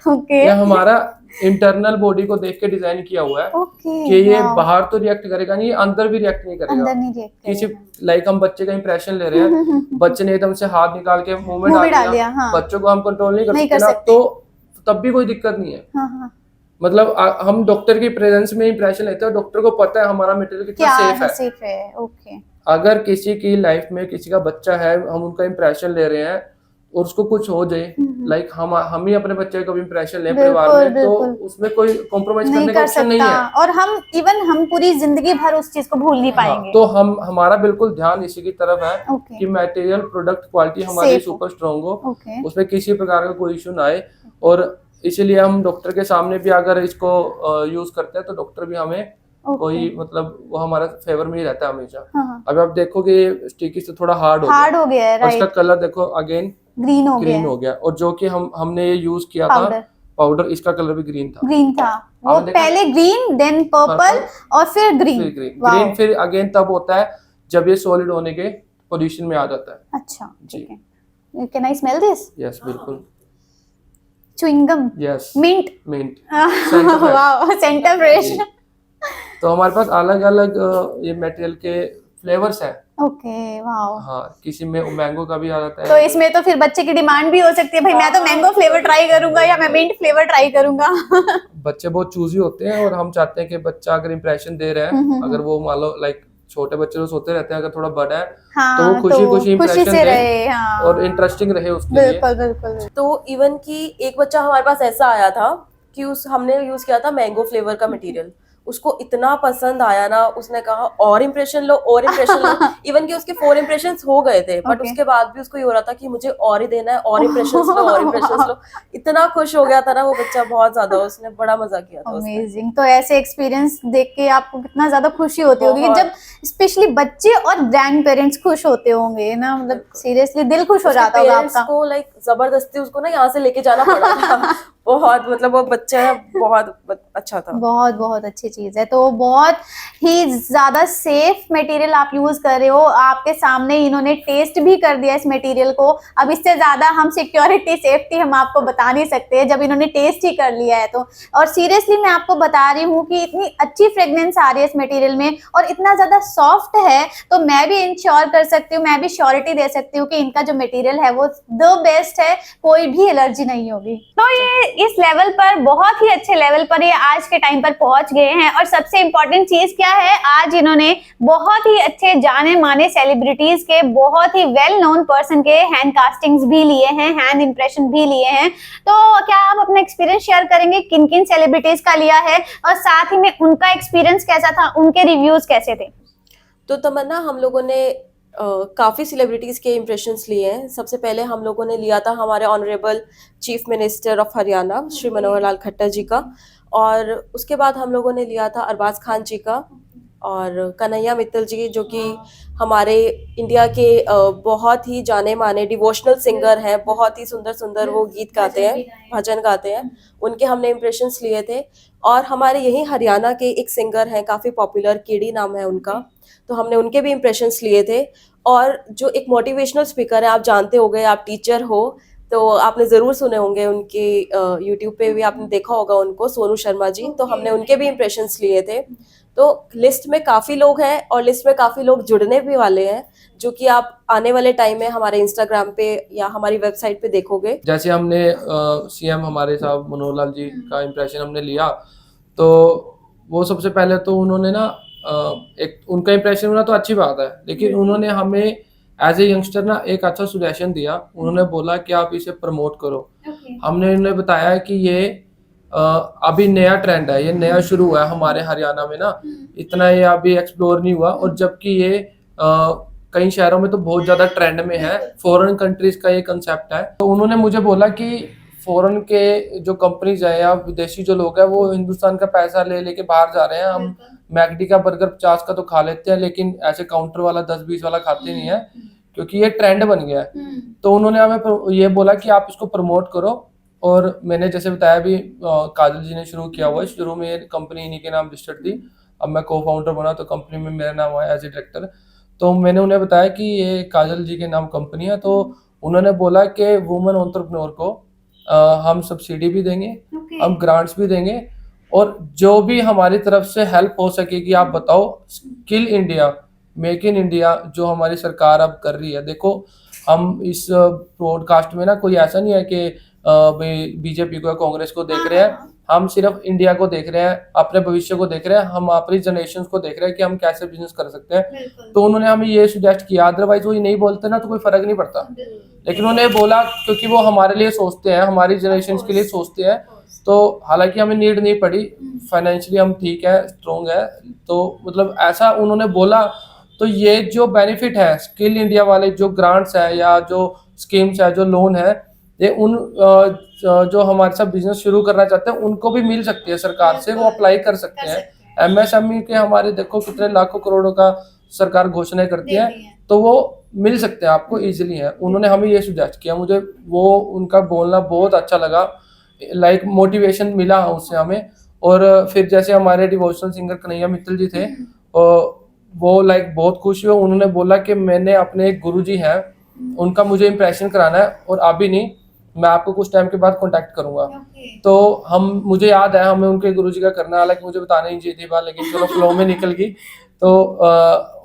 ओके। ये हमारा इंटरनल बॉडी को देख के डिजाइन किया हुआ है कि ये बाहर तो रिएक्ट करेगा नहीं, अंदर भी रिएक्ट नहीं करेगा। अंदर नहीं रिएक्ट किसी लाइक हम बच्चे का इंप्रेशन ले रहे हैं, बच्चे ने एकदम से हाथ निकाल के मुंह में डाल दिया, हाँ। बच्चों को हम कंट्रोल नहीं नहीं कर कर सकते ना, तो तब भी कोई दिक्कत नहीं है। हाँ। मतलब हम डॉक्टर की प्रेजेंस में इंप्रेशन लेते हैं, डॉक्टर को पता है हमारा मटेरियल कितना सेफ है। सेफ है। ओके। अगर किसी की लाइफ में किसी का बच्चा है, हम उनका इंप्रेशन ले रहे हैं और उसको कुछ हो जाए, लाइक हम ही अपने बच्चे का भी इंप्रेशन लें परिवार में, तो उसमें कोई कॉम्प्रोमाइज करने का ऑप्शन नहीं है। और हम पूरी जिंदगी भर उस चीज को भूल नहीं पाएंगे। तो हमारा बिल्कुल ध्यान इसी की तरफ है कि मटेरियल प्रोडक्ट क्वालिटी हमारी सुपर स्ट्रॉन्ग हो, उसमें किसी प्रकार का कोई इश्यू ना आए। और इसीलिए हम डॉक्टर के सामने भी अगर इसको यूज करते हैं तो डॉक्टर भी हमें कोई मतलब वो हमारा फेवर में ही रहता है हमेशा। अभी आप देखोगे स्टिकी से थोड़ा हार्ड हो गया है, उसका कलर देखो अगेन ग्रीन हो गया। और जो कि हमने ये यूज किया था पाउडर, इसका कलर भी ग्रीन था। वो पहले ग्रीन, देन पर्पल और फिर ग्रीन। फिर अगेन तब होता है जब ये सॉलिड होने के पोजीशन में आ जाता है। अच्छा, ठीक है। Can I smell this? Yes, बिल्कुल। Chewing gum? Yes, mint. Wow, Center Fresh. तो हमारे पास अलग अलग ये मटेरियल के फ्लेवर्स हैं। Okay, wow. हाँ, किसी में मैंगो का भी आ जाता है। तो इसमें तो फिर बच्चे की डिमांड भी हो सकती है, भाई मैं तो मैंगो फ्लेवर ट्राई करूंगा या मैं मिंट फ्लेवर ट्राई करूंगा। बच्चे बहुत चूजी होते हैं और हम चाहते हैं कि बच्चा अगर इंप्रेशन दे रहा है, अगर वो मान लो लाइक छोटे बच्चे तो सोते रहते हैं, अगर थोड़ा बड़ा है तो वो खुशी इंप्रेशन दे और इंटरेस्टिंग रहे उसके लिए। बिल्कुल। तो इवन कि एक बच्चा हमारे पास ऐसा आया था कि हमने यूज किया था मैंगो फ्लेवर का मटेरियल, उसको इतना पसंद आया ना, उसने कहा और इम्प्रेशन लो। इवन कि उसके 4 इम्प्रेशंस हो गए थे, बट उसके बाद भी उसको ये हो रहा था कि मुझे और ही देना है, और इम्प्रेशंस लो। इतना खुश हो गया था ना वो बच्चा, बहुत ज्यादा। उसने बड़ा मजा किया था। अमेजिंग। तो ऐसे एक्सपीरियंस देख के आपको कितना ज्यादा खुशी होती होगी जब स्पेशली बच्चे और ग्रैंड पेरेंट्स खुश होते होंगे ना, मतलब सीरियसली दिल खुश हो जाता होगा आपका। को लाइक जबरदस्ती उसको ना यहाँ से लेके जाना पड़ा था। बहुत मतलब वो बच्चा बहुत अच्छा था। बहुत बहुत अच्छी चीज है। तो बहुत ही ज्यादा सेफ मटेरियल आप यूज कर रहे हो, आपके सामने इन्होंने टेस्ट भी कर दिया इस मटेरियल को। अब इससे ज्यादा हम सिक्योरिटी सेफ्टी हम आपको बता नहीं सकते जब इन्होंने टेस्ट ही कर लिया है तो। और सीरियसली मैं आपको बता रही हूँ कि इतनी अच्छी फ्रेग्रेंस आ रही है इस मटेरियल में और इतना ज्यादा सॉफ्ट है, तो मैं भी इंश्योर कर सकती हूँ, मैं भी श्योरिटी दे सकती हूँ कि इनका जो मटेरियल है वो द बेस्ट है, कोई भी एलर्जी नहीं होगी। तो ये इस लेवल पर, बहुत ही अच्छे लेवल पर ये आज के टाइम पर पहुंच गए हैं। और सबसे इंपॉर्टेंट चीज क्या है, आज इन्होंने बहुत ही अच्छे जाने माने सेलिब्रिटीज के, बहुत ही वेल नोन पर्सन के हैंड कास्टिंग्स भी लिए हैं, हैंड इंप्रेशन भी लिए हैं। तो क्या आप अपना एक्सपीरियंस शेयर करेंगे किन किन सेलिब्रिटीज का लिया है और साथ ही में उनका एक्सपीरियंस कैसा था, उनके रिव्यूज कैसे थे? तो तमन्ना, हम लोगों ने काफ़ी सेलिब्रिटीज़ के इम्प्रेशंस लिए हैं। सबसे पहले हम लोगों ने लिया था हमारे honourable chief minister of Haryana Shri Manohar Lal Khattar ji का, और उसके बाद हम लोगों ने लिया था अरबाज खान जी का और कन्हैया मित्तल जी, जो कि हमारे इंडिया के बहुत ही जाने माने डिवोशनल सिंगर हैं। बहुत ही सुंदर सुंदर वो गीत गाते हैं, भजन गाते हैं। उनके हमने इम्प्रेशंस लिए थे। और हमारे यही हरियाणा के एक सिंगर हैं, काफ़ी पॉपुलर, केडी नाम है उनका, तो हमने उनके भी इम्प्रेशंस लिए थे। और जो एक मोटिवेशनल स्पीकर है, आप जानते होंगे, आप टीचर हो तो आपने ज़रूर सुने होंगे उनके, यूट्यूब पे भी आपने देखा होगा उनको, सोनू शर्मा जी, तो हमने उनके भी इम्प्रेशंस लिए थे। तो लिस्ट में काफ़ी लोग हैं और लिस्ट में काफ़ी लोग जुड़ने भी वाले हैं, जो कि आप आने वाले टाइम में हमारे इंस्टाग्राम पे या हमारी वेबसाइट पे देखोगे। जैसे हमने सीएम हमारे साहब मनोहर लाल जी का इम्प्रेशन हमने लिया, तो वो सबसे पहले तो उन्होंने ना एक उनका इम्प्रेशन होना तो अच्छी बात है, लेकिन उन्होंने हमें एज ए यंगस्टर ना एक अच्छा सुजेशन दिया। उन्होंने बोला कि आप इसे प्रमोट करो। हमने उन्हें बताया कि ये अभी नया ट्रेंड है, ये नया शुरू हुआ है हमारे हरियाणा में ना, इतना ये अभी एक्सप्लोर नहीं हुआ, और जबकि ये कई शहरों में तो बहुत ज़्यादा ट्रेंड में है, फॉरेन कंट्रीज का ये कंसेप्ट है। तो उन्होंने मुझे बोला कि फॉरेन के जो कंपनीज है या विदेशी जो लोग हैं वो हिंदुस्तान का पैसा ले लेके बाहर जा रहे हैं। हम मैकडी का बर्गर 50 का तो खा लेते हैं, लेकिन ऐसे काउंटर वाला 10-20 वाला खाते नहीं है, क्योंकि ये ट्रेंड बन गया है। तो उन्होंने हमें ये बोला कि आप इसको प्रमोट करो। और मैंने जैसे बताया भी, काजल जी ने शुरू किया हुआ है। शुरू में ये कंपनी इन्हीं के नाम रजिस्टर्ड थी, अब मैं को फाउंडर बना तो कंपनी में मेरा नाम आया एज ए डायरेक्टर। तो मैंने उन्हें बताया कि ये काजल जी के नाम कंपनी है। तो उन्होंने बोला कि वुमेन एंटरप्रेन्योर को हम सब्सिडी भी देंगे, हम ग्रांट्स भी देंगे, और जो भी हमारी तरफ से हेल्प हो सकेगी आप बताओ। Skill India, make in India जो हमारी सरकार अब कर रही है, देखो हम इस ब्रॉडकास्ट में ना कोई ऐसा नहीं है कि बीजेपी को या कांग्रेस को देख रहे हैं, हम सिर्फ इंडिया को देख रहे हैं, अपने भविष्य को देख रहे हैं, हम अपनी जनरेशन को देख रहे हैं कि हम कैसे बिजनेस कर सकते हैं। तो उन्होंने हमें ये सुजेस्ट किया, अदरवाइज वो ये नहीं बोलते ना तो कोई फर्क नहीं पड़ता, लेकिन उन्होंने बोला क्योंकि वो हमारे लिए सोचते हैं, हमारी जनरेशन के लिए सोचते हैं। तो हालांकि हमें नीड नहीं पड़ी, फाइनेंशियली हम ठीक है, स्ट्रॉन्ग है, तो मतलब ऐसा उन्होंने बोला। तो ये जो बेनिफिट है स्किल इंडिया वाले जो ग्रांट्स है या जो स्कीम्स है, जो लोन है, ये उन जो हमारे साथ बिजनेस शुरू करना चाहते हैं उनको भी मिल सकती है सरकार से, वो अप्लाई कर सकते हैं। एमएसएमई के हमारे देखो कितने लाखों करोड़ों का सरकार घोषणाएं करती है, तो वो मिल सकते हैं आपको इजीली है। उन्होंने हमें ये सुजेस्ट किया, मुझे वो उनका बोलना बहुत अच्छा लगा, लाइक मोटिवेशन मिला उससे हमें। और फिर जैसे हमारे डिवोशनल सिंगर कन्हैया मित्तल जी थे, वो लाइक बहुत खुश हुए। उन्होंने बोला कि मैंने अपने एक गुरुजी हैं, उनका मुझे इम्प्रेशन कराना है, और अभी नहीं, मैं आपको कुछ टाइम के बाद कांटेक्ट करूंगा। तो मुझे याद है हमें उनके गुरुजी का करना, हालांकि मुझे बताना नहीं चाहिए थी बात, लेकिन चलो फ्लो में निकल गई। तो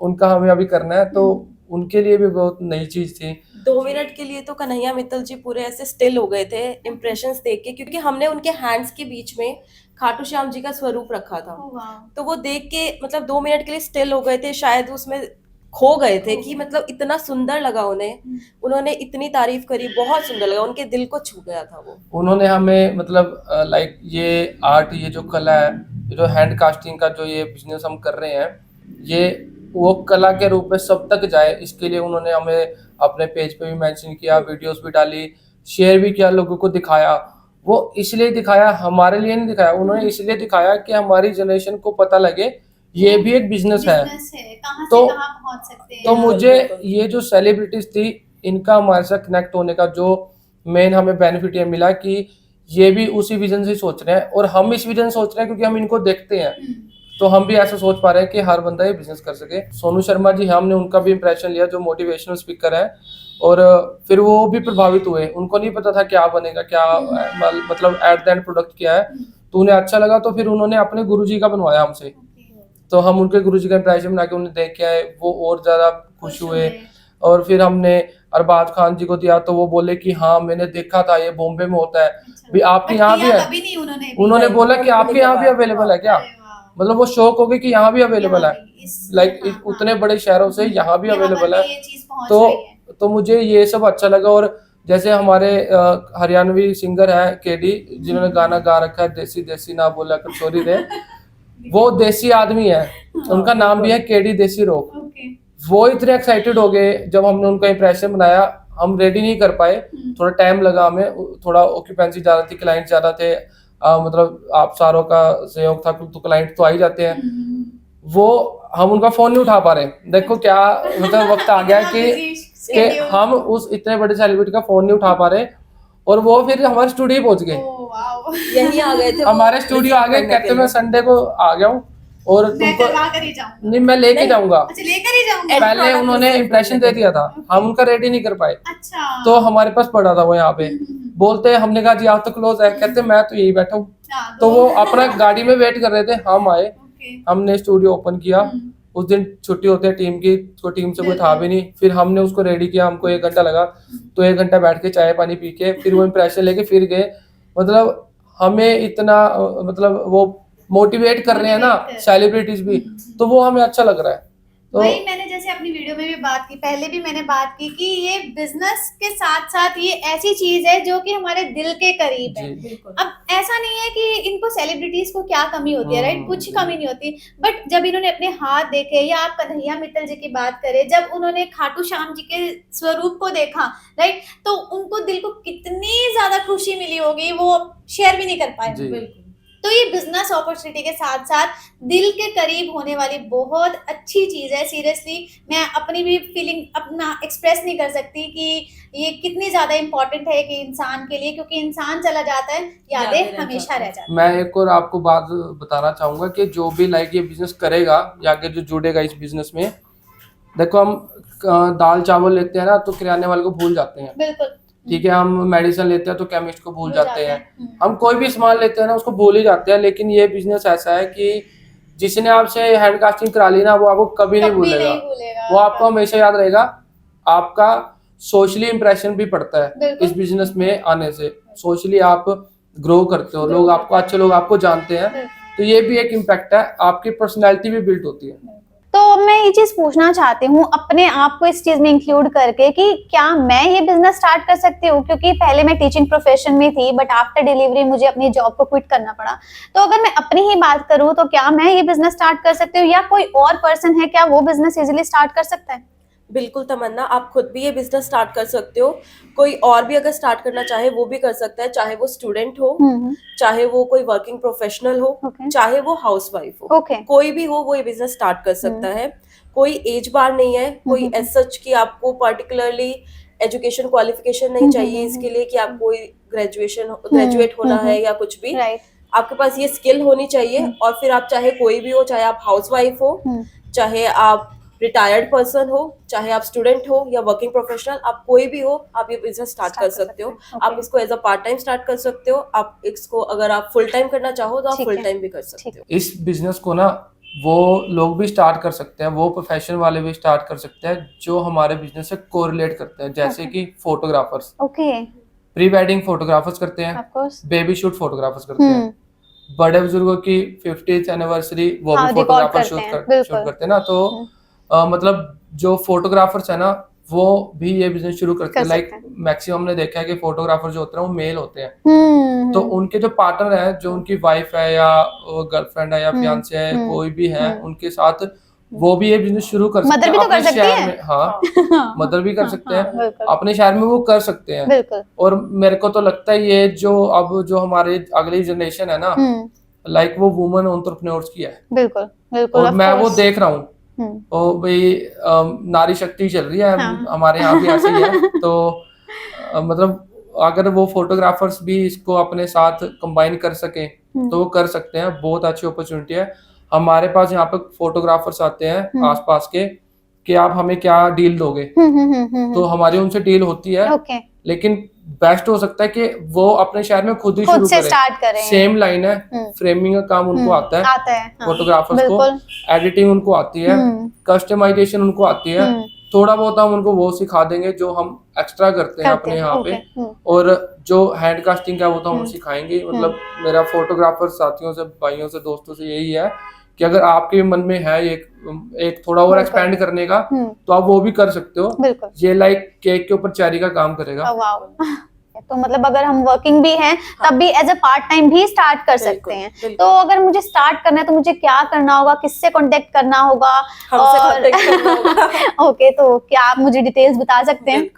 उनका हमें अभी करना है, तो उनके लिए भी बहुत नई चीज थी। 2 मिनट के लिए तो कन्हैया मित्तल जी पूरे ऐसे स्टिल हो गए थे इम्प्रेशंस देख के, क्योंकि हमने उनके हैंड्स के बीच में खाटू श्याम जी का स्वरूप रखा था। तो वो देख के मतलब 2 मिनट के लिए स्टिल हो गए थे, शायद उसमें खो गए थे कि मतलब इतना सुंदर लगा उन्हें, उन्होंने इतनी तारीफ करी, बहुत सुंदर लगा, उनके दिल को छू गया था वो। उन्होंने हमें मतलब लाइक ये आर्ट, ये जो कला है, ये जो हैंड कास्टिंग का जो ये बिजनेस हम कर रहे हैं, ये वो कला के रूप में सब तक जाए, इसके लिए उन्होंने हमें अपने पेज पे भी मेंशन किया, वीडियोस भी डाली, शेयर भी किया, लोगों को दिखाया। वो इसलिए दिखाया, हमारे लिए नहीं दिखाया, उन्होंने इसलिए दिखाया कि हमारी जनरेशन को पता लगे ये भी एक बिजनेस है। कहाँ तो से कहाँ पहुंच सकते हैं। तो मुझे ये जो सेलिब्रिटीज थी, इनका हमारे साथ कनेक्ट होने का जो मेन हमें बेनिफिट ये मिला कि ये भी उसी विजन से सोच रहे हैं और हम इस विजन से सोच रहे हैं क्योंकि हम इनको देखते हैं, तो हम भी ऐसा सोच पा रहे हैं कि हर बंदा ये बिजनेस कर सके। सोनू शर्मा जी, हमने उनका भी इंप्रेशन लिया जो मोटिवेशनल स्पीकर है, और फिर वो भी प्रभावित हुए। उनको नहीं पता था क्या बनेगा, क्या मतलब एट द एंड प्रोडक्ट क्या है, तो उन्हें अच्छा लगा, तो फिर उन्होंने अपने गुरुजी का बनवाया हमसे। तो हम उनके गुरुजी का इंप्रेशन बना के उन्हें देख के आए, वो और ज्यादा खुश हुए। और फिर हमने अरबाज खान जी को दिया, तो वो बोले कि हाँ मैंने देखा था, ये बॉम्बे में होता है, भी आपके यहाँ भी है। उन्होंने बोला कि आपके यहाँ भी अवेलेबल है क्या, मतलब वो शौक हो गई कि यहाँ भी अवेलेबल है, लाइक उतने बड़े शहरों से यहाँ भी अवेलेबल है। तो मुझे ये सब अच्छा लगा। और जैसे हमारे हरियाणवी सिंगर है केडी, जिन्होंने गाना गा रखा है देसी देसी ना बोला कर छोरी रे, वो देसी आदमी है, उनका नाम भी है केडी देसी रॉक। वो इतने एक्साइटेड हो गए जब हमने उनका इंप्रेशन बनाया। हम रेडी नहीं कर पाए, थोड़ा टाइम लगा हमें, थोड़ा ऑक्यूपेंसी ज्यादा थी, क्लाइंट ज्यादा थे, मतलब आप सारों का सहयोग था, तो क्लाइंट तो आ ही जाते हैं। वो हम उनका फोन नहीं उठा पा रहे। देखो क्या मतलब वक्त आ गया कि हम उस इतने बड़े सेलिब्रिटी का फोन नहीं उठा पा रहे, और वो फिर हमारे स्टूडियो पहुंच गए, यही आ गए थे, हमारे स्टूडियो आ गए। कहते मैं संडे को आ गया हूँ और तुमको नहीं, मैं लेके जाऊंगा। लेकर ही जाऊंगा। पहले उन्होंने इंप्रेशन दे दिया था, हम उनका रेडी नहीं कर पाए। अच्छा। तो हमारे पास पड़ा था वो यहाँ पे, बोलते हमने कहा जी आप तो क्लोज है, कहते मैं तो यही बैठा हूँ। तो वो अपना गाड़ी में वेट कर रहे थे, हम आए, हमने स्टूडियो ओपन किया। उस दिन छुट्टी होती है टीम की, तो टीम से कोई था भी नहीं। फिर हमने उसको रेडी किया, हमको 1 घंटा लगा, तो 1 घंटा बैठ के चाय पानी पी के फिर वो इंप्रेशन लेके फिर गए। मतलब हमें इतना मतलब वो मोटिवेट कर रहे हैं ना सेलिब्रिटीज भी, तो वो हमें अच्छा लग रहा है। तो वही मैंने जैसे अपनी वीडियो में भी बात की, पहले भी मैंने बात की कि ये बिजनेस के साथ साथ ये ऐसी चीज है जो कि हमारे दिल के करीब है। अब ऐसा नहीं है कि इनको सेलिब्रिटीज को क्या कमी होती है, राइट, कुछ कमी नहीं होती, बट जब इन्होंने अपने हाथ देखे, या आप कन्हैया मित्तल जी की बात करें, जब उन्होंने खाटू श्याम जी के स्वरूप को देखा, राइट, तो उनको दिल को कितनी ज्यादा खुशी मिली होगी, वो शेयर भी नहीं कर पाए। तो ये बिजनेस अपॉर्चुनिटी के साथ साथ दिल के करीब होने वाली बहुत अच्छी चीज है। सीरियसली मैं अपनी भी फीलिंग अपना एक्सप्रेस नहीं कर सकती कि ये कितनी ज्यादा इम्पोर्टेंट है कि इंसान के लिए, क्योंकि इंसान चला जाता है, यादें हमेशा रह जाती है। मैं एक और आपको बात बताना चाहूंगा कि जो भी लाइक ये बिजनेस करेगा या आगे जो जुड़ेगा इस बिजनेस में, देखो हम दाल चावल लेते हैं ना तो किराने वाले को भूल जाते हैं, बिल्कुल ठीक है, हम मेडिसिन लेते हैं तो केमिस्ट को भूल जाते हैं, हम कोई भी सामान लेते हैं ना उसको भूल ही जाते हैं। लेकिन ये बिजनेस ऐसा है कि जिसने आपसे हैंड कास्टिंग करा ली ना, वो आपको कभी नहीं भूलेगा, वो आपको हमेशा याद रहेगा। आपका सोशली इंप्रेशन भी पड़ता है इस बिजनेस में आने से, सोशली आप ग्रो करते हो, लोग आपको अच्छे लोग आपको जानते हैं, तो ये भी एक इम्पैक्ट है, आपकी पर्सनैलिटी भी बिल्ड होती है। तो मैं ये चीज पूछना चाहती हूँ अपने आप को इस चीज में इंक्लूड करके कि क्या मैं ये बिजनेस स्टार्ट कर सकती हूँ, क्योंकि पहले मैं टीचिंग प्रोफेशन में थी, बट आफ्टर डिलीवरी मुझे अपनी जॉब को क्विट करना पड़ा। तो अगर मैं अपनी ही बात करूँ तो क्या मैं ये बिजनेस स्टार्ट कर सकती हूँ, या कोई और पर्सन है क्या वो बिजनेस इजीली स्टार्ट कर सकता है? बिल्कुल तमन्ना, आप खुद भी ये बिजनेस स्टार्ट कर सकते हो, कोई और भी अगर स्टार्ट करना चाहे वो भी कर सकता है, चाहे वो स्टूडेंट हो, चाहे वो कोई वर्किंग प्रोफेशनल हो, चाहे वो हाउसवाइफ हो, कोई भी हो वो ये बिजनेस स्टार्ट कर सकता है। कोई एज बार नहीं है, कोई एज सच कि आपको पर्टिकुलरली एजुकेशन क्वालिफिकेशन नहीं चाहिए इसके लिए कि आपको ग्रेजुएट होना है या कुछ भी, आपके पास ये स्किल होनी चाहिए। और फिर आप चाहे कोई भी हो, चाहे आप हाउसवाइफ हो, चाहे आप रिटायर्ड पर्सन हो, चाहे आप स्टूडेंट हो या वर्किंग प्रोफेशनल, आप कोई भी हो, आप ये बिजनेस स्टार्ट कर सकते हो। आप इसको as a part time start कर सकते हो, आप इसको अगर आप फुल टाइम करना चाहो तो आप फुल टाइम भी कर सकते हो। इस बिजनेस को ना वो लोग भी स्टार्ट कर सकते हैं, वो प्रोफेशन वाले भी स्टार्ट कर सकते हैं जो हमारे बिजनेस से कोरिलेट करते हैं, जैसे कि फोटोग्राफर्स, प्री वेडिंग फोटोग्राफर्स करते हैं, बेबी शूट फोटोग्राफर्स करते हैं, बड़े बुजुर्गों की 50th एनिवर्सरी वो भी फोटोग्राफर शूट करते हैं ना। तो मतलब जो फोटोग्राफर्स है ना वो भी ये बिजनेस शुरू करते हैं। लाइक मैक्सिमम ने देखा है कि फोटोग्राफर जो होते हैं वो मेल होते हैं, तो उनके जो पार्टनर है, जो उनकी वाइफ है या गर्लफ्रेंड है या फियांसे है, कोई भी है, उनके साथ वो भी ये बिजनेस शुरू कर सकते हैं अपने शहर में। हाँ, मदर भी कर सकते हैं, अपने शहर में वो कर सकते हैं। और मेरे को तो लगता है ये जो हमारे अगली जनरेशन है ना, लाइक वो वुमेन एंटरप्रेन्योर्स की है। बिल्कुल, और मैं वो देख रहा हूँ, और भाई नारी शक्ति चल रही है, हमारे यहाँ भी ऐसे ही है। तो मतलब अगर वो फोटोग्राफर्स भी इसको अपने साथ कंबाइन कर सकें तो वो कर सकते हैं, बहुत अच्छी अपॉर्चुनिटी है। हमारे पास यहाँ पे फोटोग्राफर्स आते हैं आसपास के कि आप हमें क्या डील दोगे, तो हमारी उनसे डील होती है। ओके, लेकिन बेस्ट हो सकता है कि वो अपने शहर में खुद ही खुद शुरू से करें। स्टार्ट करें। सेम लाइन है, फ्रेमिंग का काम उनको आता है, आता है, हाँ, फोटोग्राफर्स को, बिल्कुल। एडिटिंग उनको आती है, कस्टमाइजेशन उनको आती है। थोड़ा बहुत हम उनको वो सिखा देंगे जो हम एक्स्ट्रा करते हैं अपने यहाँ पे, और जो हैंड कास्टिंग का वो तो हम सिखाएंगे। मतलब मेरा फोटोग्राफर साथियों से, भाइयों से, दोस्तों से यही है कि अगर आपके मन में है एक थोड़ा और एक्सपेंड करने का तो आप वो भी कर सकते हो। बिल्कुल। ये लाइक केक के ऊपर चेरी का काम करेगा। वाओ। तो मतलब अगर हम वर्किंग भी हैं तब भी एज अ पार्ट टाइम भी स्टार्ट कर सकते हैं। तो अगर मुझे स्टार्ट करना है तो मुझे क्या करना होगा, किससे कांटेक्ट करना होगा? और ओके, तो क्या आप मुझे डिटेल्स बता सकते हैं?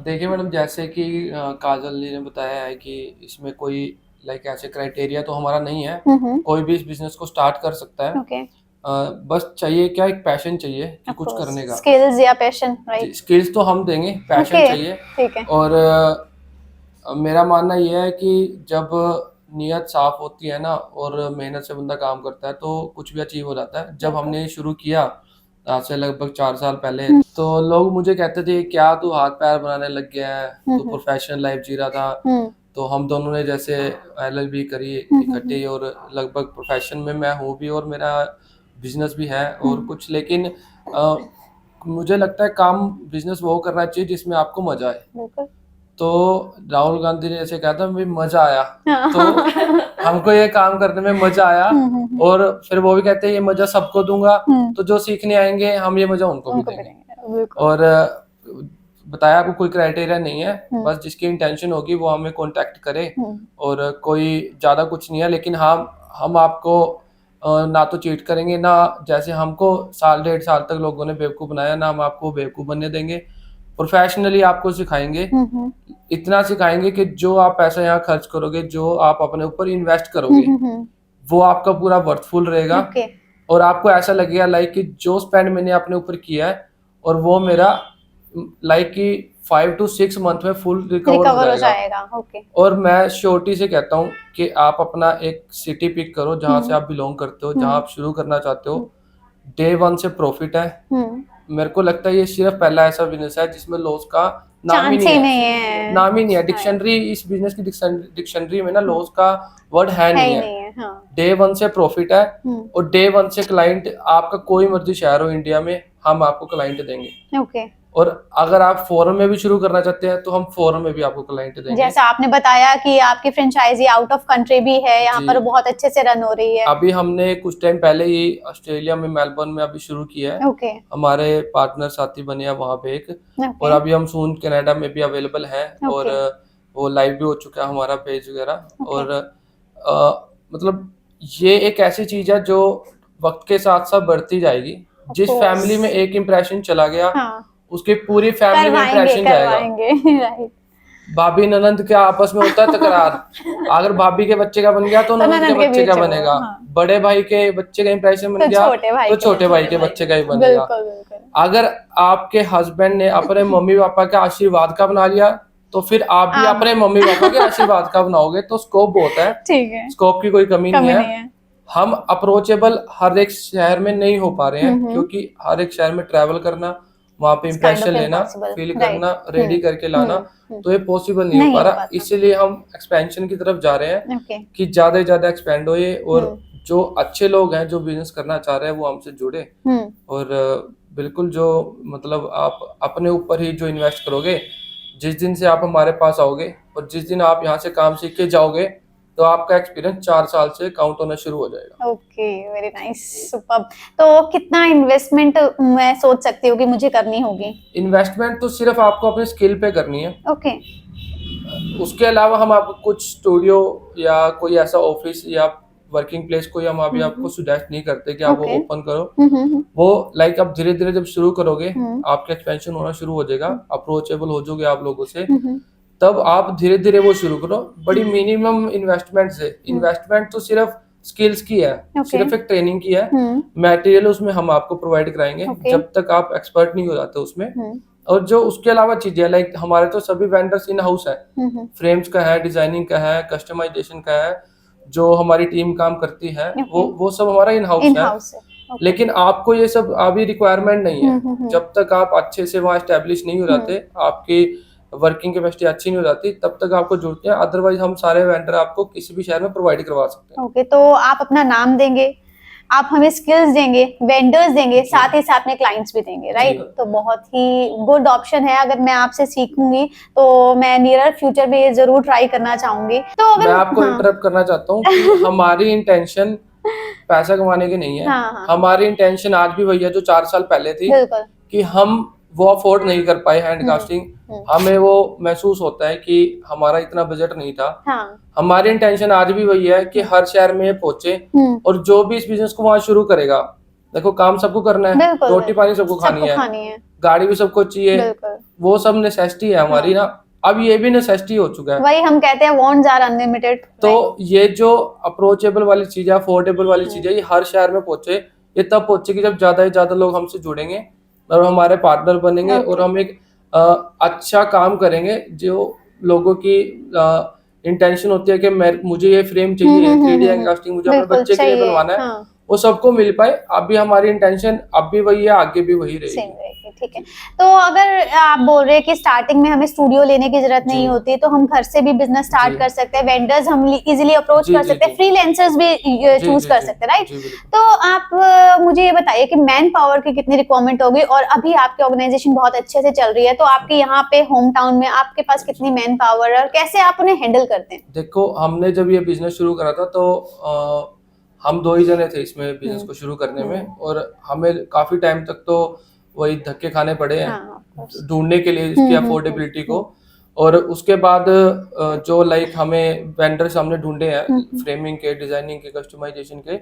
देखिए मैडम, जैसे कि काजल जी ने बताया है कि इसमें कोई लाइक ऐसे क्राइटेरिया तो हमारा नहीं है, कोई भी इस बिजनेस को स्टार्ट कर सकता है। ओके, बस चाहिए क्या, एक पैशन चाहिए कि कुछ करने का, स्किल्स या पैशन, राइट? स्किल्स तो हम देंगे, पैशन Okay, चाहिए। ठीक है। और मेरा मानना यह है कि जब नीयत साफ होती है ना और मेहनत से बंदा काम करता है तो कुछ भी अचीव हो जाता है। जब हमने शुरू किया आज से लगभग 4 साल पहले, तो लोग मुझे कहते थे क्या तू हाथ पैर बनाने लग गया है, तू प्रोफेशनल लाइफ जी रहा था। तो हम दोनों ने जैसे LLB करी इकट्ठी, और लगभग प्रोफेशन में मैं हूँ भी और मेरा बिजनेस भी है और कुछ। लेकिन मुझे लगता है काम बिजनेस वो करना चाहिए जिसमें आपको मजा आए। बिल्कुल। तो राहुल गांधी ने ऐसे कहा था, मुझे मजा आया, तो हमको ये काम करने में मजा आया। और फिर वो भी कहते हैं ये मजा सबको दूंगा, तो जो सीखने आएंगे हम ये मजा उनको भी देंगे। और बताया आपको कोई क्राइटेरिया नहीं है, बस जिसकी इंटेंशन होगी वो हमें कांटेक्ट करे। और कोई ज्यादा कुछ नहीं है, लेकिन हम आपको ना तो चीट करेंगे, ना जैसे हमको 1.5 साल तक लोगों ने बेवकूफ बनाया, ना हम आपको बेवकूफ बनने देंगे। प्रोफेशनली आपको सिखाएंगे, इतना सिखाएंगे कि जो आप पैसा यहाँ खर्च करोगे, जो आप अपने ऊपर इन्वेस्ट करोगे, वो आपका पूरा वर्थफुल रहेगा। और आपको ऐसा लगेगा लाइक कि जो स्पेंड मैंने अपने ऊपर किया है और वो मेरा लाइक कि 5 to 6 मंथ में फुल रिकवर हो जाएगा। ओके। और मैं श्योरिटी से कहता हूँ कि आप अपना एक सिटी पिक करो जहाँ से आप बिलोंग करते हो, जहाँ आप शुरू करना चाहते हो। Day 1 से प्रॉफिट है। मेरे को लगता है ये सिर्फ पहला ऐसा बिजनेस है जिसमें लॉस का नाम ही नहीं है। नाम ही नहीं है। डिक्शनरी, इस बिजनेस की डिक्शनरी में ना लॉस का वर्ड है नहीं है। Day 1 से प्रॉफिट है और Day 1 से क्लाइंट आपका कोई मर्जी शहर हो इंडिया में, हम आपको क्लाइंट देंगे। ओके। और अगर आप फॉरेन में भी शुरू करना चाहते हैं तो हम फॉरेन में भी आपको क्लाइंट देंगे। जैसा आपने बताया कि आपकी फ्रेंचाइजी आउट ऑफ कंट्री भी है, यहाँ पर बहुत अच्छे से रन हो रही है। अभी हमने कुछ टाइम पहले ही ऑस्ट्रेलिया में, मेलबर्न में अभी शुरू किया है। ओके। हमारे पार्टनर साथी बने हैं वहाँ पे एक। और अभी हम सून कनाडा में भी अवेलेबल हैं। और वो लाइव भी हो चुका है हमारा पेज वगैरह। और मतलब ये एक ऐसी चीज है जो वक्त के साथ साथ बढ़ती जाएगी। जिस फैमिली में एक इम्प्रेशन चला गया, उसकी पूरी फैमिली में इम्प्रेशन जाएगा। भाभी ननंद क्या आपस में होता है तकरार, अगर भाभी के बच्चे का बन गया तो ननंद के बच्चे का बनेगा। बड़े भाई के बच्चे का इम्प्रेशन बन गया तो छोटे भाई के बच्चे का ही बनेगा। अगर आपके हस्बैंड ने अपने मम्मी पापा के आशीर्वाद का बना लिया तो फिर आप भी अपने मम्मी पापा के आशीर्वाद का बनाओगे। तो स्कोप बहुत है, स्कोप की कोई कमी नहीं है। हम अप्रोचेबल हर एक शहर में नहीं हो पा रहे हैं, क्योंकि हर एक शहर में ट्रैवल करना, वहाँ पे इम्प्रेशन लेना, फील करना, रेडी करके लाना, तो ये पॉसिबल नहीं हो पा रहा। इसीलिए हम एक्सपेंशन की तरफ जा रहे हैं कि ज्यादा से ज्यादा एक्सपेंड होए और जो अच्छे लोग हैं जो बिजनेस करना चाह रहे हैं वो हमसे जुड़े। और बिल्कुल जो मतलब आप अपने ऊपर ही जो इन्वेस्ट करोगे, जिस दिन से आप हमारे पास आओगे और जिस दिन आप यहाँ से काम सीख के जाओगे तो आपका एक्सपीरियंस 4 साल से काउंट होना शुरू हो जाएगा। Okay, very nice, superb. तो कितना इन्वेस्टमेंट मैं सोच सकती हूँ कि मुझे करनी होगी? इन्वेस्टमेंट तो सिर्फ आपको अपने स्किल पे करनी है। ओके। उसके अलावा हम आपको कुछ स्टूडियो या कोई ऐसा ऑफिस या वर्किंग प्लेस कोई हम अभी आपको सजेस्ट नहीं करते कि आप वो ओपन करो। वो लाइक आप धीरे धीरे जब शुरू करोगे आपका एक्सपेंशन होना शुरू हो जाएगा, अप्रोचेबल हो जाओगे आप लोगों से, तब आप धीरे धीरे वो शुरू करो बड़ी मिनिमम इन्वेस्टमेंट से। इन्वेस्टमेंट तो सिर्फ स्किल्स की है, सिर्फ एक ट्रेनिंग की है। मटेरियल उसमें हम आपको प्रोवाइड कराएंगे जब तक आप एक्सपर्ट नहीं हो जाते उसमें। और जो उसके अलावा चीजें लाइक हमारे तो सभी वेंडर्स इन हाउस है, फ्रेम्स का है, डिजाइनिंग का है, कस्टमाइजेशन का है, जो हमारी टीम काम करती है वो सब हमारा इन हाउस है। लेकिन आपको ये सब अभी रिक्वायरमेंट नहीं है। जब तक आप अच्छे से वहाँ एस्टेब्लिश नहीं हो जाते, आपकी वर्किंग कैपेसिटी अच्छी नहीं हो जाती, तब तक आपको जरूरत है। अदरवाइज हम सारे वेंडर आपको किसी भी शहर में प्रोवाइड करवा सकते हैं। ओके, तो आप अपना नाम देंगे, आप हमें स्किल्स देंगे, वेंडर्स देंगे, साथ ही साथ में क्लाइंट्स भी देंगे, राइट? तो बहुत ही गुड ऑप्शन है। अगर मैं आपसे सीखूंगी तो मैं नियर फ्यूचर में ये जरूर ट्राई करना चाहूंगी। तो अगर मैं आपको इंटरप्ट करना चाहता हूँ कि हमारी इंटेंशन पैसा कमाने की नहीं है। हमारी इंटेंशन आज भी वही है जो 4 साल पहले थी, कि हम वो अफोर्ड नहीं कर पाए हैंड कास्टिंग। हमें वो महसूस होता है कि हमारा इतना बजट नहीं था। हमारी इंटेंशन आज भी वही है कि हर शहर में पहुंचे, और जो भी इस बिजनेस को वहां शुरू करेगा, देखो काम सबको करना है, रोटी पानी सबको खानी है, गाड़ी भी सबको चाहिए, वो सब नेसेसिटी है हमारी ना। अब ये भी नेसेसिटी हो चुका है, वही हम कहते हैं वांट्स आर अनलिमिटेड। तो ये जो अप्रोचेबल वाली चीज है, अफोर्डेबल वाली चीज है, ये हर शहर में पहुंचे। ये तब पहुंचेगी जब ज्यादा से ज्यादा लोग हमसे जुड़ेंगे और हमारे पार्टनर बनेंगे, और हम एक अच्छा काम करेंगे। जो लोगों की इंटेंशन होती है कि मुझे ये फ्रेम चाहिए, 3D कास्टिंग मुझे अपने बच्चे के लिए बनवाना है, वो सबको मिल पाए। अभी हमारी इंटेंशन अब भी वही है, आगे भी वही रहेगी। ठीक है, तो अगर आप बोल रहे हैं कि स्टार्टिंग में हमें स्टूडियो लेने की जरूरत नहीं होती, तो हम घर से भी बिजनेस स्टार्ट कर सकते हैं, वेंडर्स हम इजीली अप्रोच कर सकते हैं, फ्रीलांसर्स भी चूज कर सकते हैं, राइट? तो आप मुझे ये बताइए कि मैन पावर की कितनी रिक्वायरमेंट होगी, और अभी आपकी ऑर्गेनाइजेशन बहुत अच्छे से चल रही है, तो आपके यहाँ पे होम टाउन में आपके पास कितनी मैन पावर है और कैसे आप उन्हें हैंडल करते हैं? देखो, हमने जब ये बिजनेस शुरू करा था तो हम 2 ही जने थे इसमें बिजनेस को शुरू करने में, और हमें काफी टाइम तक तो वही धक्के खाने पड़े हैं ढूंढने के लिए इसकी अफोर्डेबिलिटी को। और उसके बाद जो लाइक हमें वेंडर्स हमने ढूंढे हैं फ्रेमिंग के, डिजाइनिंग के, कस्टमाइजेशन के,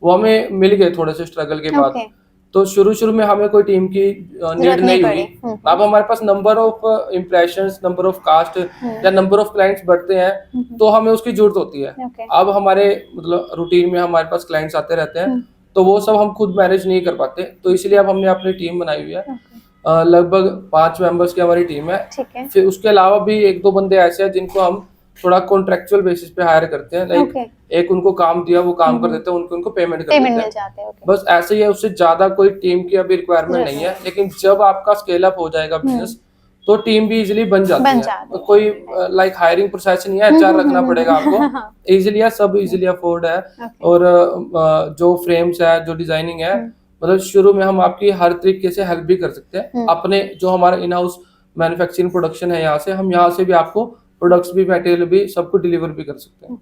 वो हमें मिल गए थोड़े से स्ट्रगल के बाद। तो शुरू में हमें कोई टीम की नीड नहीं हुई। अब हमारे पास number of impressions, number of cost या नंबर ऑफ क्लाइंट्स बढ़ते हैं, तो हमें उसकी जरूरत होती है। अब हमारे मतलब रूटीन में हमारे पास क्लाइंट्स आते रहते हैं, तो वो सब हम खुद मैनेज नहीं कर पाते, तो इसलिए अब हमने अपनी टीम बनाई हुई है। लगभग 5 मेंबर्स की हमारी टीम है। फिर उसके अलावा भी 1-2 बंदे ऐसे हैं जिनको हम थोड़ा कॉन्ट्रेक्चुअल बेसिस पे हायर करते हैं। लाइक एक उनको काम दिया, वो काम कर देते हैं, उनको पेमेंट कर देते हैं, बस ऐसे ही है। उससे ज्यादा कोई टीम की अभी रिक्वायरमेंट नहीं है। लेकिन जब आपका स्केल अप हो जाएगा बिजनेस, तो टीम भी इजीली बन जाती है। तो कोई लाइक हायरिंग प्रोसेस नहीं है, एचआर रखना पड़ेगा आपको, इजीली है, सब इजीली अफोर्ड है। और जो फ्रेम्स है, जो डिजाइनिंग है, मतलब शुरू में हम आपकी हर तरीके से हेल्प भी कर सकते हैं। अपने जो हमारा इन हाउस मैन्युफैक्चरिंग प्रोडक्शन है, यहाँ से हम यहाँ से भी आपको प्रोडक्ट्स भी, मटेरियल भी, सब कुछ डिलीवर भी कर सकते हैं।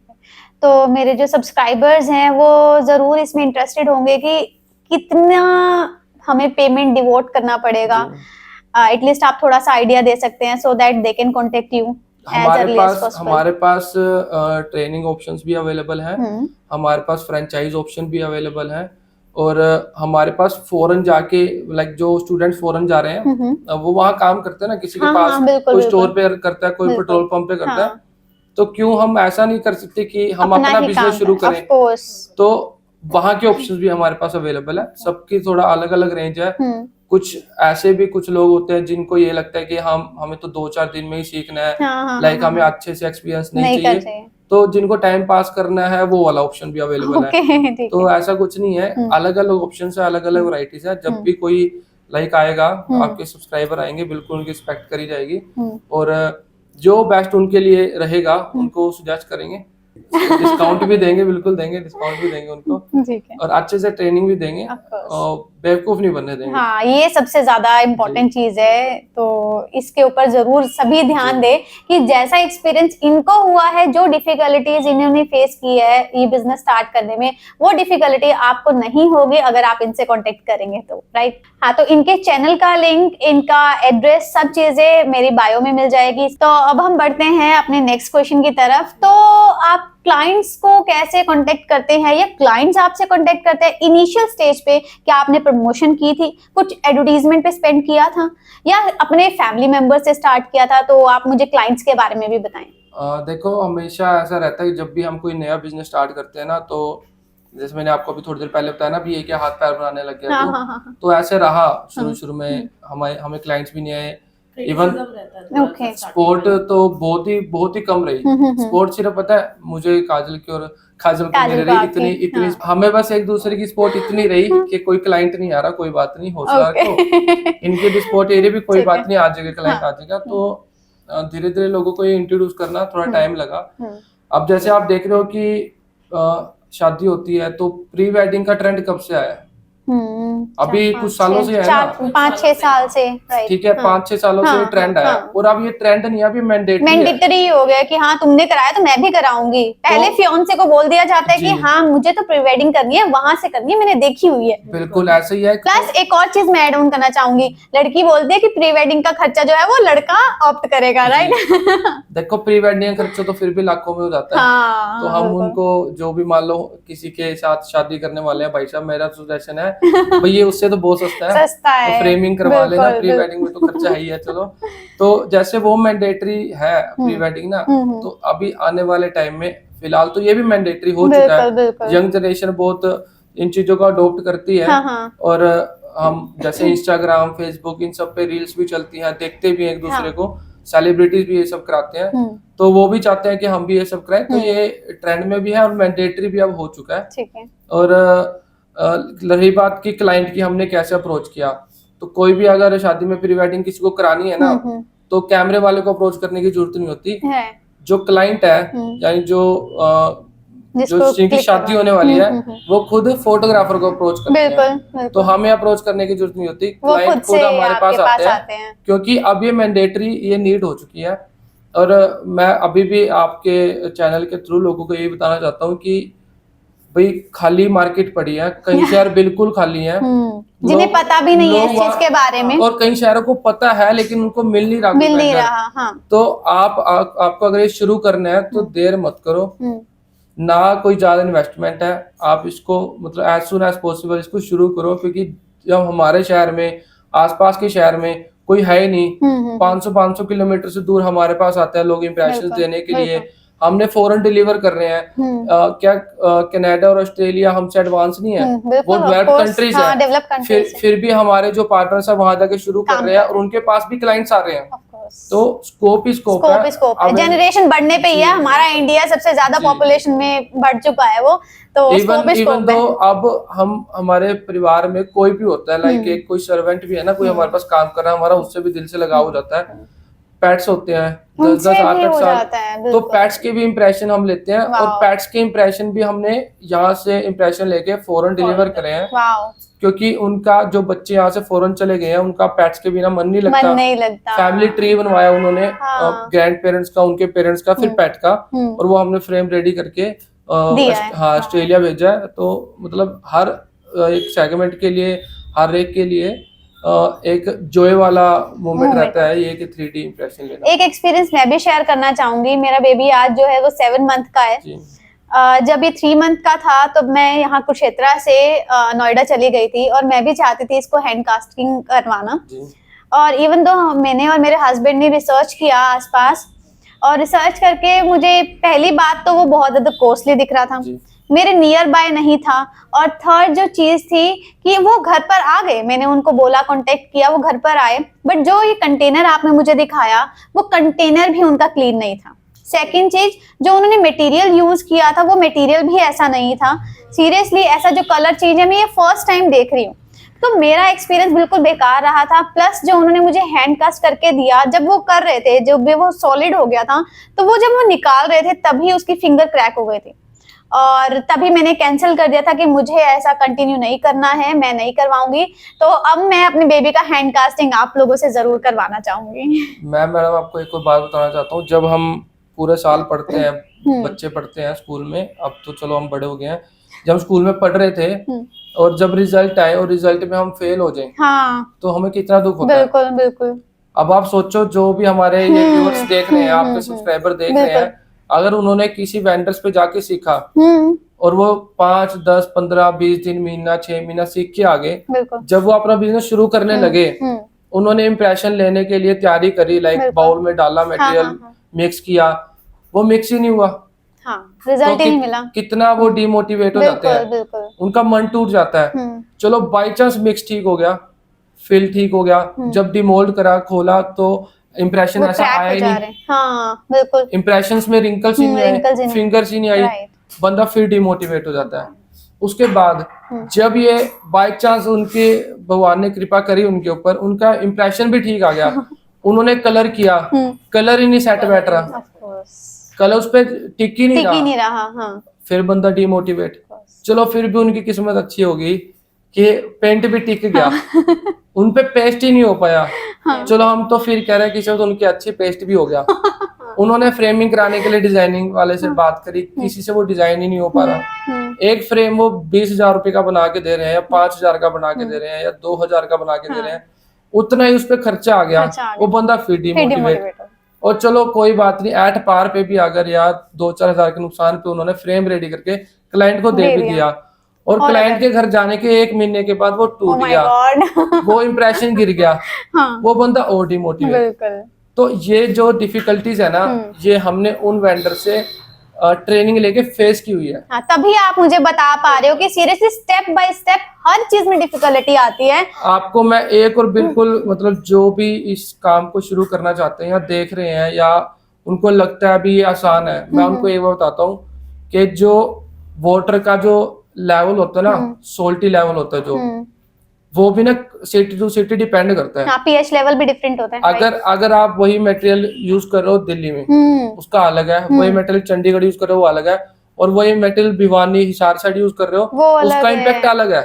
तो मेरे जो सब्सक्राइबर्स हैं वो जरूर इसमें इंटरेस्टेड होंगे कि कितना हमें पेमेंट डिवोट करना पड़ेगा। एटलीस्ट आप थोड़ा सा आइडिया दे सकते हैं, so that they can contact you. हमारे पास ट्रेनिंग ऑप्शंस भी अवेलेबल हैं, हमारे पास फ्रेंचाइज ऑप्शन भी अवेलेबल है, और हमारे पास फॉरेन जाके लाइक जो स्टूडेंट्स फॉरेन जा रहे हैं, वो वहाँ काम करते हैं ना, किसी के पास कोई स्टोर पे करता है, कोई पेट्रोल पंप पे करता है, तो क्यों हम ऐसा नहीं कर सकते कि हम अपना बिजनेस शुरू करें? तो वहाँ के ऑप्शंस भी हमारे पास अवेलेबल है। सबकी थोड़ा अलग अलग रेंज है। कुछ ऐसे भी कुछ लोग होते हैं जिनको ये लगता है कि हमें तो 2-4 दिन में ही सीखना है, लाइक हमें अच्छे से एक्सपीरियंस नहीं चाहिए, तो जिनको टाइम पास करना है वो वाला ऑप्शन भी अवेलेबल है। तो ऐसा कुछ नहीं है, अलग अलग ऑप्शन है, अलग अलग वैरायटीज है। जब भी कोई लाइक आएगा, आपके सब्सक्राइबर आएंगे, बिल्कुल उनकी रिस्पेक्ट करी जाएगी, और जो बेस्ट उनके लिए रहेगा उनको सजेस्ट करेंगे। डिस्काउंट भी देंगे, बिल्कुल देंगे, डिस्काउंट भी देंगे उनको, और अच्छे से ट्रेनिंग भी देंगे, और बेवकूफ नहीं बनने देंगे। हाँ, ये सबसे ज्यादा इम्पोर्टेंट चीज है। तो इसके ऊपर जरूर सभी ध्यान दें कि जैसा एक्सपीरियंस इनको हुआ है, जो डिफिकल्टीज इन्होंने फेस की है ये बिजनेस स्टार्ट करने में, वो डिफिकल्टी आपको नहीं होगी अगर आप इनसे कांटेक्ट करेंगे तो, राइट? हाँ, तो इनके चैनल का लिंक, इनका एड्रेस, सब चीजें मेरी बायो में मिल जाएगी। तो अब हम बढ़ते हैं अपने नेक्स्ट क्वेश्चन की तरफ। तो आप क्लाइंट्स को कैसे कांटेक्ट करते हैं, या क्लाइंट्स आपसे कांटेक्ट करते हैं? इनिशियल स्टेज पे क्या आपने प्रमोशन की थी, कुछ एडवर्टाइजमेंट पे स्पेंड किया था, या अपने फैमिली मेंबर से स्टार्ट किया था? तो आप मुझे क्लाइंट्स के बारे में भी बताएं। देखो, हमेशा ऐसा रहता है कि जब भी हम कोई नया बिजनेस स्टार्ट करते हैं ना, तो जैसे मैंने आपको अभी थोड़ी देर पहले बताया ना, भी ये क्या हाथ पैर बनाने लग गया, हाँ, हाँ, हाँ, तो ऐसे रहा शुरू में। हमें क्लाइंट्स भी नहीं आए, इवन ओके। स्पोर्ट तो बहुत ही कम रही। स्पोर्ट सिर्फ पता है मुझे, काजल की और काजल को मेरे रही इतनी इतनी, हमें बस एक दूसरे की सपोर्ट इतनी रही कि कोई क्लाइंट नहीं आ रहा, कोई बात नहीं, हौसला रखो, इनकी भी सपोर्ट, ये भी कोई बात नहीं, आ जाएगा क्लाइंट, आ जाएगा। तो धीरे धीरे लोगों को ये इंट्रोड्यूस करना थोड़ा टाइम लगा। अब जैसे आप देख रहे हो कि शादी होती है तो प्री वेडिंग का ट्रेंड कब से आया है? अभी कुछ सालों से है ना, 5-6 साल से, ठीक है, 5-6 सालों से ये ट्रेंड आया। और अब ये ट्रेंड नहीं है, अभी मैंडेटरी हो गया कि हाँ तुमने कराया तो मैं भी कराऊंगी। पहले फियांसे को बोल दिया जाता है कि हाँ मुझे तो प्री वेडिंग करनी है, वहां से करनी है, मैंने देखी हुई है। बिल्कुल ऐसे ही है। प्लस एक और चीज मैं ऐड ऑन करना चाहूंगी, लड़की बोलती है कि प्री वेडिंग का खर्चा जो है वो लड़का ऑप्ट करेगा, राइट? देखो प्री वेडिंग खर्चा तो फिर भी लाखों में हो जाता है। हाँ, तो हम उनको जो भी, मान लो किसी के साथ शादी करने वाले हैं, भाई साहब मेरा सजेशन है भाई ये उससे तो बहुत सस्ता है, तो फ्रेमिंग करवा लेना, प्री वेडिंग में तो खर्चा है ही है। चलो, तो जैसे वो मैंडेटरी है प्री वेडिंग ना, तो अभी आने वाले टाइम में फिलहाल तो ये भी मैंडेटरी हो चुका है। यंग जनरेशन बहुत इन चीजों को अडॉप्ट करती है। और हम जैसे इंस्टाग्राम, फेसबुक, इन सब पे रील्स भी चलती हैं, देखते भी हैं एक दूसरे को, सेलिब्रिटीज भी ये सब कराते हैं, तो वो भी चाहते हैं कि हम भी ये सब कराएं। तो ये ट्रेंड में भी है और मैंडेटरी भी अब हो चुका है। ठीक है। और रही बात की क्लाइंट की हमने कैसे अप्रोच किया, तो कोई भी अगर शादी में प्री वेडिंग किसी को करानी है ना, तो कैमरे वाले को अप्रोच करने की जरूरत नहीं होती है। जो क्लाइंट है, यानी जो जिनकी शादी होने वाली है, वो खुद फोटोग्राफर को अप्रोच करते हैं। तो हमें अप्रोच करने की जरूरत नहीं होती, क्लाइंट खुद हमारे पास आते हैं, क्योंकि अब ये मैंडेटरी, ये नीड हो चुकी है। और मैं अभी भी आपके चैनल के थ्रू लोगों को ये बताना चाहता हूँ कि भाई खाली मार्केट पड़ी है, कई शहर बिल्कुल खाली हैं, जिन्हें पता भी नहीं है इस चीज के बारे में, और कई शहरों को पता है लेकिन उनको मिल नहीं रहा। हाँ। तो आपको अगर ये शुरू करना है तो देर मत करो, ना कोई ज्यादा इन्वेस्टमेंट है, आप इसको मतलब एज सुन एज पॉसिबल इसको शुरू करो, क्योंकि जब हमारे शहर में, आसपास के शहर में कोई है ही नहीं, 500 किलोमीटर से दूर हमारे पास आते हैं लोग इम्प्रेशन देने के लिए। हमने फॉरेन डिलीवर कर रहे हैं, क्या कनाडा और ऑस्ट्रेलिया हमसे एडवांस नहीं है, वो डेवलप्ड कंट्रीज है, फिर भी हमारे जो पार्टनर्स है वहां जाके शुरू कर रहे हैं और उनके पास भी क्लाइंट्स आ रहे हैं। तो स्कोप है, जनरेशन बढ़ने पे ही है। हमारा इंडिया सबसे ज्यादा पॉपुलेशन में बढ़ चुका है वो, तो इवन तो अब हम, हमारे परिवार में कोई भी होता है, लाइक एक कोई सर्वेंट भी है ना, कोई हमारे पास काम कर रहा है, हमारा उससे भी दिल से लगाव हो जाता है। पेट्स होते हैं 10-8 साल, तो पेट्स के भी इम्प्रेशन हम लेते हैं, और पेट्स के इम्प्रेशन भी हमने यहाँ से इम्प्रेशन लेके फॉरेन डिलीवर करे हैं, क्योंकि उनका जो बच्चे यहाँ से फॉरेन चले गए हैं, उनका पेट्स के बिना मन नहीं लगता। फैमिली ट्री बनवाया उन्होंने, ग्रैंड पेरेंट्स का, उनके पेरेंट्स का, फिर पेट का, और वो हमने फ्रेम रेडी करके ऑस्ट्रेलिया भेजा है। तो मतलब हर एक सेगमेंट के लिए, हर एक के लिए एक जॉय वाला मोमेंट रहता है ये कि 3D इंप्रेशन लेना। एक एक्सपीरियंस मैं भी शेयर करना चाहूंगी। मेरा बेबी आज जो है वो 7 मंथ का है। जब ये 3 मंथ का था तो मैं यहाँ कुरुक्षेत्रा से नोएडा चली गई थी, और मैं भी चाहती थी इसको हैंड कास्टिंग करवाना। और इवन दो मैंने और मेरे हस्बैंड ने रिसर्च किया आसपास, और रिसर्च करके मुझे पहली बात तो वो बहुत ज्यादा कॉस्टली दिख रहा था, मेरे नियर बाय नहीं था, और थर्ड जो चीज थी कि वो घर पर आ गए, मैंने उनको बोला, कांटेक्ट किया, वो घर पर आए, बट जो ये कंटेनर आपने मुझे दिखाया वो कंटेनर भी उनका क्लीन नहीं था। सेकंड चीज, जो उन्होंने मटेरियल यूज किया था वो मटेरियल भी ऐसा नहीं था। सीरियसली ऐसा जो कलर चेंज है मैं ये फर्स्ट टाइम देख रही हूँ। तो मेरा एक्सपीरियंस बिल्कुल बेकार रहा था। प्लस जो उन्होंने मुझे हैंड कास्ट करके दिया, जब वो कर रहे थे, जब वो सॉलिड हो गया था, तो वो जब वो निकाल रहे थे तभी उसकी फिंगर क्रैक हो गई थी, और तभी मैंने कैंसिल कर दिया था कि मुझे ऐसा कंटिन्यू नहीं करना है, मैं नहीं करवाऊंगी। तो अब मैं अपने बेबी का हैंड कास्टिंग आप लोगों से जरूर करवाना चाहूंगी। मैं मैडम आपको एक और बात बताना चाहता हूँ, जब हम पूरे साल पढ़ते हैं, बच्चे पढ़ते हैं स्कूल में, अब तो चलो हम बड़े हो गए हैं, जब हम स्कूल में पढ़ रहे थे और जब रिजल्ट आए और रिजल्ट में हम फेल हो जाए, तो हमें कितना दुख होता है। बिल्कुल। अब आप सोचो, जो भी हमारे ये व्यूअर्स देख रहे हैं, आपके सब्सक्राइबर देख रहे हैं, अगर उन्होंने किसी वेंडर्स पे जाके सीखा और वो 5, 10, 15, 20 दिन, महीना, 6 महीना सीख के आगे, जब वो अपना बिजनेस शुरू करने लगे, उन्होंने इम्प्रेशन लेने के लिए तैयारी करी, लाइक बाउल में डाला मटेरियल, मिक्स किया, वो मिक्स ही नहीं हुआ। हाँ, रिजल्ट ही नहीं मिला। कितना वो डिमोटिवेट हो जाते हैं, बिल्कुल। उनका मन टूट जाता है। चलो बाई चांस मिक्स ठीक हो गया, फिल ठीक हो गया, जब डिमोल्ड करा खोला तो इम्प्रेशन वो ऐसा क्रैक आया हो ही जा नहीं, रहे हैं। हाँ बिल्कुल। इम्प्रेशंस में रिंकल्स ही नहीं wrinkles ही आए, नहीं। फिंगर्स ही नहीं आई, Right. बंदा फिर डिमोटिवेट हो जाता है। उसके बाद जब ये बाय चांस उनके भगवान ने कृपा करी उनके ऊपर, उनका इम्प्रेशन भी ठीक आ गया, उन्होंने कलर किया, कलर ही नहीं सेट बैठ रहा, Of course. कलर उस पर टिक ही नहीं टिक ही रहा, नहीं रहा। हाँ। फिर बंदा डिमोटिवेट। चलो फिर भी उनकी किस्मत अच्छी होगी कि पेंट भी टिक गया, उन पे पेस्ट ही नहीं हो पाया। चलो हम तो फिर कह रहे हैं कि चलो उनकी अच्छी पेस्ट भी हो गया। उन्होंने फ्रेमिंग कराने के लिए डिजाइनिंग वाले से बात करी, किसी से वो डिजाइन ही नहीं हो पा रहा। एक फ्रेम वो 20,000 रुपए का बना के दे रहे हैं, या 5,000 का बना के दे रहे हैं, या 2,000 का बना के दे रहे हैं, उतना ही उस पर खर्चा आ गया, वो बंदा फिर डिमोटिवेट। और चलो कोई बात नहीं, एट पार पे भी अगर यार 2-4 हजार के नुकसान पे उन्होंने फ्रेम रेडी करके क्लाइंट को दे भी दिया, और क्लाइंट के घर जाने के 1 महीने के बाद वो टूट गया, वो इम्प्रेशन गिर गया, वो बंदा और डिमोटिवेट। तो ये जो डिफिकल्टीज है ना, ये हमने उन वेंडर से ट्रेनिंग लेके फेस की हुई है। हाँ, तभी आप मुझे बता पा रहे हो कि सीरियसली स्टेप बाय स्टेप हर चीज में डिफिकल्टी आती है। आपको मैं एक और बिल्कुल मतलब जो भी इस काम को शुरू करना चाहते हैं या देख रहे हैं, या उनको लगता है अभी ये आसान है, मैं उनको एक बार बताता हूँ कि जो वाटर का जो लेवल होता है ना, सोल्टी लेवल होता है जो, वो भी ना सिटी टू सिटी डिपेंड करता है। पीएच लेवल भी डिफरेंट होता है। अगर आप वही मटेरियल यूज कर रहे हो दिल्ली में, उसका अलग है, वही मटेरियल चंडीगढ़ यूज कर रहे हो वो अलग है, और वही material Bhiwani Hisar side use कर रहे हो उसका इम्पैक्ट अलग है।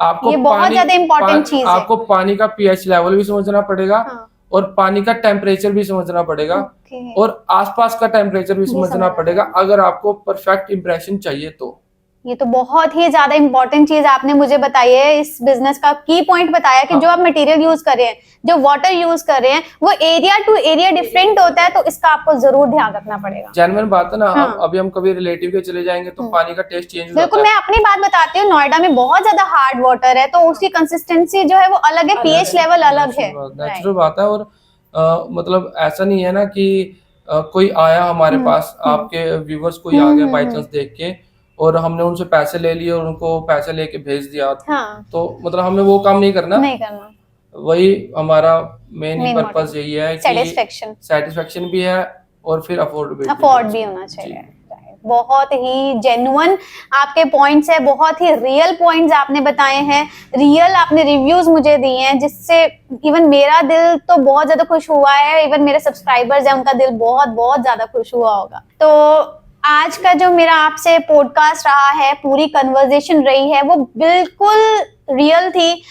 आपको ये बहुत ज्यादा इम्पोर्टेंट चीज है। आपको पानी का पीएच लेवल भी समझना पड़ेगा, और पानी का टेम्परेचर भी समझना पड़ेगा, और आसपास का टेम्परेचर भी समझना पड़ेगा, अगर आपको परफेक्ट इंप्रेशन चाहिए तो। ये तो बहुत ही ज्यादा इंपॉर्टेंट चीज आपने मुझे बताई है, इस बिजनेस का की पॉइंट बताया कि जो आप मटेरियल यूज कर रहे हैं, जो वाटर यूज कर रहे हैं, वो एरिया टू एरिया डिफरेंट होता है, तो इसका आपको जरूर ध्यान रखना पड़ेगा। जेन्युइन बात है ना। अभी हम कभी रिलेटिव के चले जाएंगे तो पानी का टेस्ट चेंज हो जाता है। बिल्कुल, मैं अपनी बात बताती हूँ, नोएडा में बहुत ज्यादा हार्ड वाटर है, तो उसकी कंसिस्टेंसी जो है वो अलग है, पीएच लेवल अलग है। नेचुरल बात है। और मतलब ऐसा नहीं है ना कि कोई आया हमारे पास, आपके व्यूवर्स कोई आ गया बाई चांस देख के, और हमने उनसे पैसे ले लिए और उनको पैसे लेके भेज दिया, तो मतलब हमें वो काम नहीं करना। वही हमारा मेन पर्पस यही है कि सेटिस्फेक्शन भी है, और फिर अफोर्ड भी होना चाहिए। बहुत ही जेन्युइन आपके पॉइंट्स है, बहुत ही रियल पॉइंट्स आपने बताए हैं, रियल आपने रिव्यूज मुझे दिए हैं, जिससे इवन मेरा दिल तो बहुत ज्यादा खुश हुआ है, इवन मेरे सब्सक्राइबर्स हैं उनका दिल बहुत बहुत ज्यादा खुश हुआ होगा। तो आज का जो मेरा आपसे पॉडकास्ट रहा है, पूरी कन्वर्सेशन रही है, वो बिल्कुल रियल थी,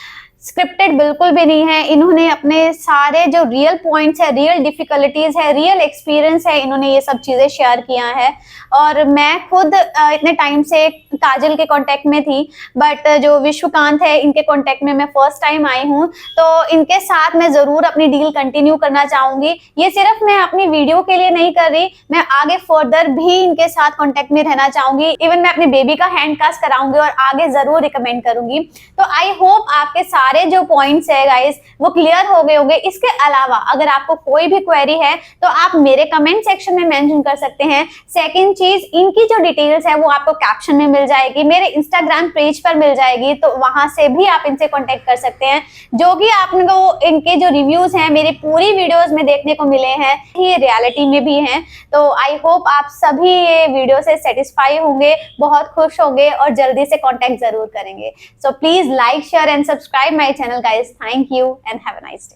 स्क्रिप्टेड बिल्कुल भी नहीं है। इन्होंने अपने सारे जो रियल पॉइंट्स है, रियल डिफिकल्टीज है, रियल एक्सपीरियंस है, इन्होंने ये सब चीजें शेयर किया है। और मैं खुद इतने टाइम से काजल के कांटेक्ट में थी, बट जो विश्वकांत है इनके कांटेक्ट में मैं फर्स्ट टाइम आई हूँ, तो इनके साथ मैं जरूर अपनी डील कंटिन्यू करना चाहूंगी। ये सिर्फ मैं अपनी वीडियो के लिए नहीं कर रही, मैं आगे फर्दर भी इनके साथ कांटेक्ट में रहना चाहूंगी। इवन मैं अपनी बेबी का हैंड कास्ट कराऊंगी और आगे जरूर रिकमेंड करूंगी। तो आई होप आपके सारे जो पॉइंट्स है गाइस वो क्लियर हो गए होंगे। इसके अलावा अगर आपको कोई भी क्वेरी है तो आप मेरे कमेंट सेक्शन में मेंशन कर सकते हैं। सेकंड चीज, इनकी जो डिटेल्स है वो आपको कैप्शन में मिल जाएगी, मेरे इंस्टाग्राम पेज पर मिल जाएगी, तो वहां से भी आप इनसे कांटेक्ट कर सकते हैं। जो भी आपको इनके जो रिव्यूज हैं मेरी पूरी वीडियोस में देखने को मिले हैं, ये रियलिटी में भी हैं। तो आई होप आप सभी ये वीडियो से सेटिस्फाई होंगे, बहुत खुश होंगे और जल्दी से कांटेक्ट जरूर करेंगे। So please like, share and subscribe my channel guys. Thank you and have a nice day.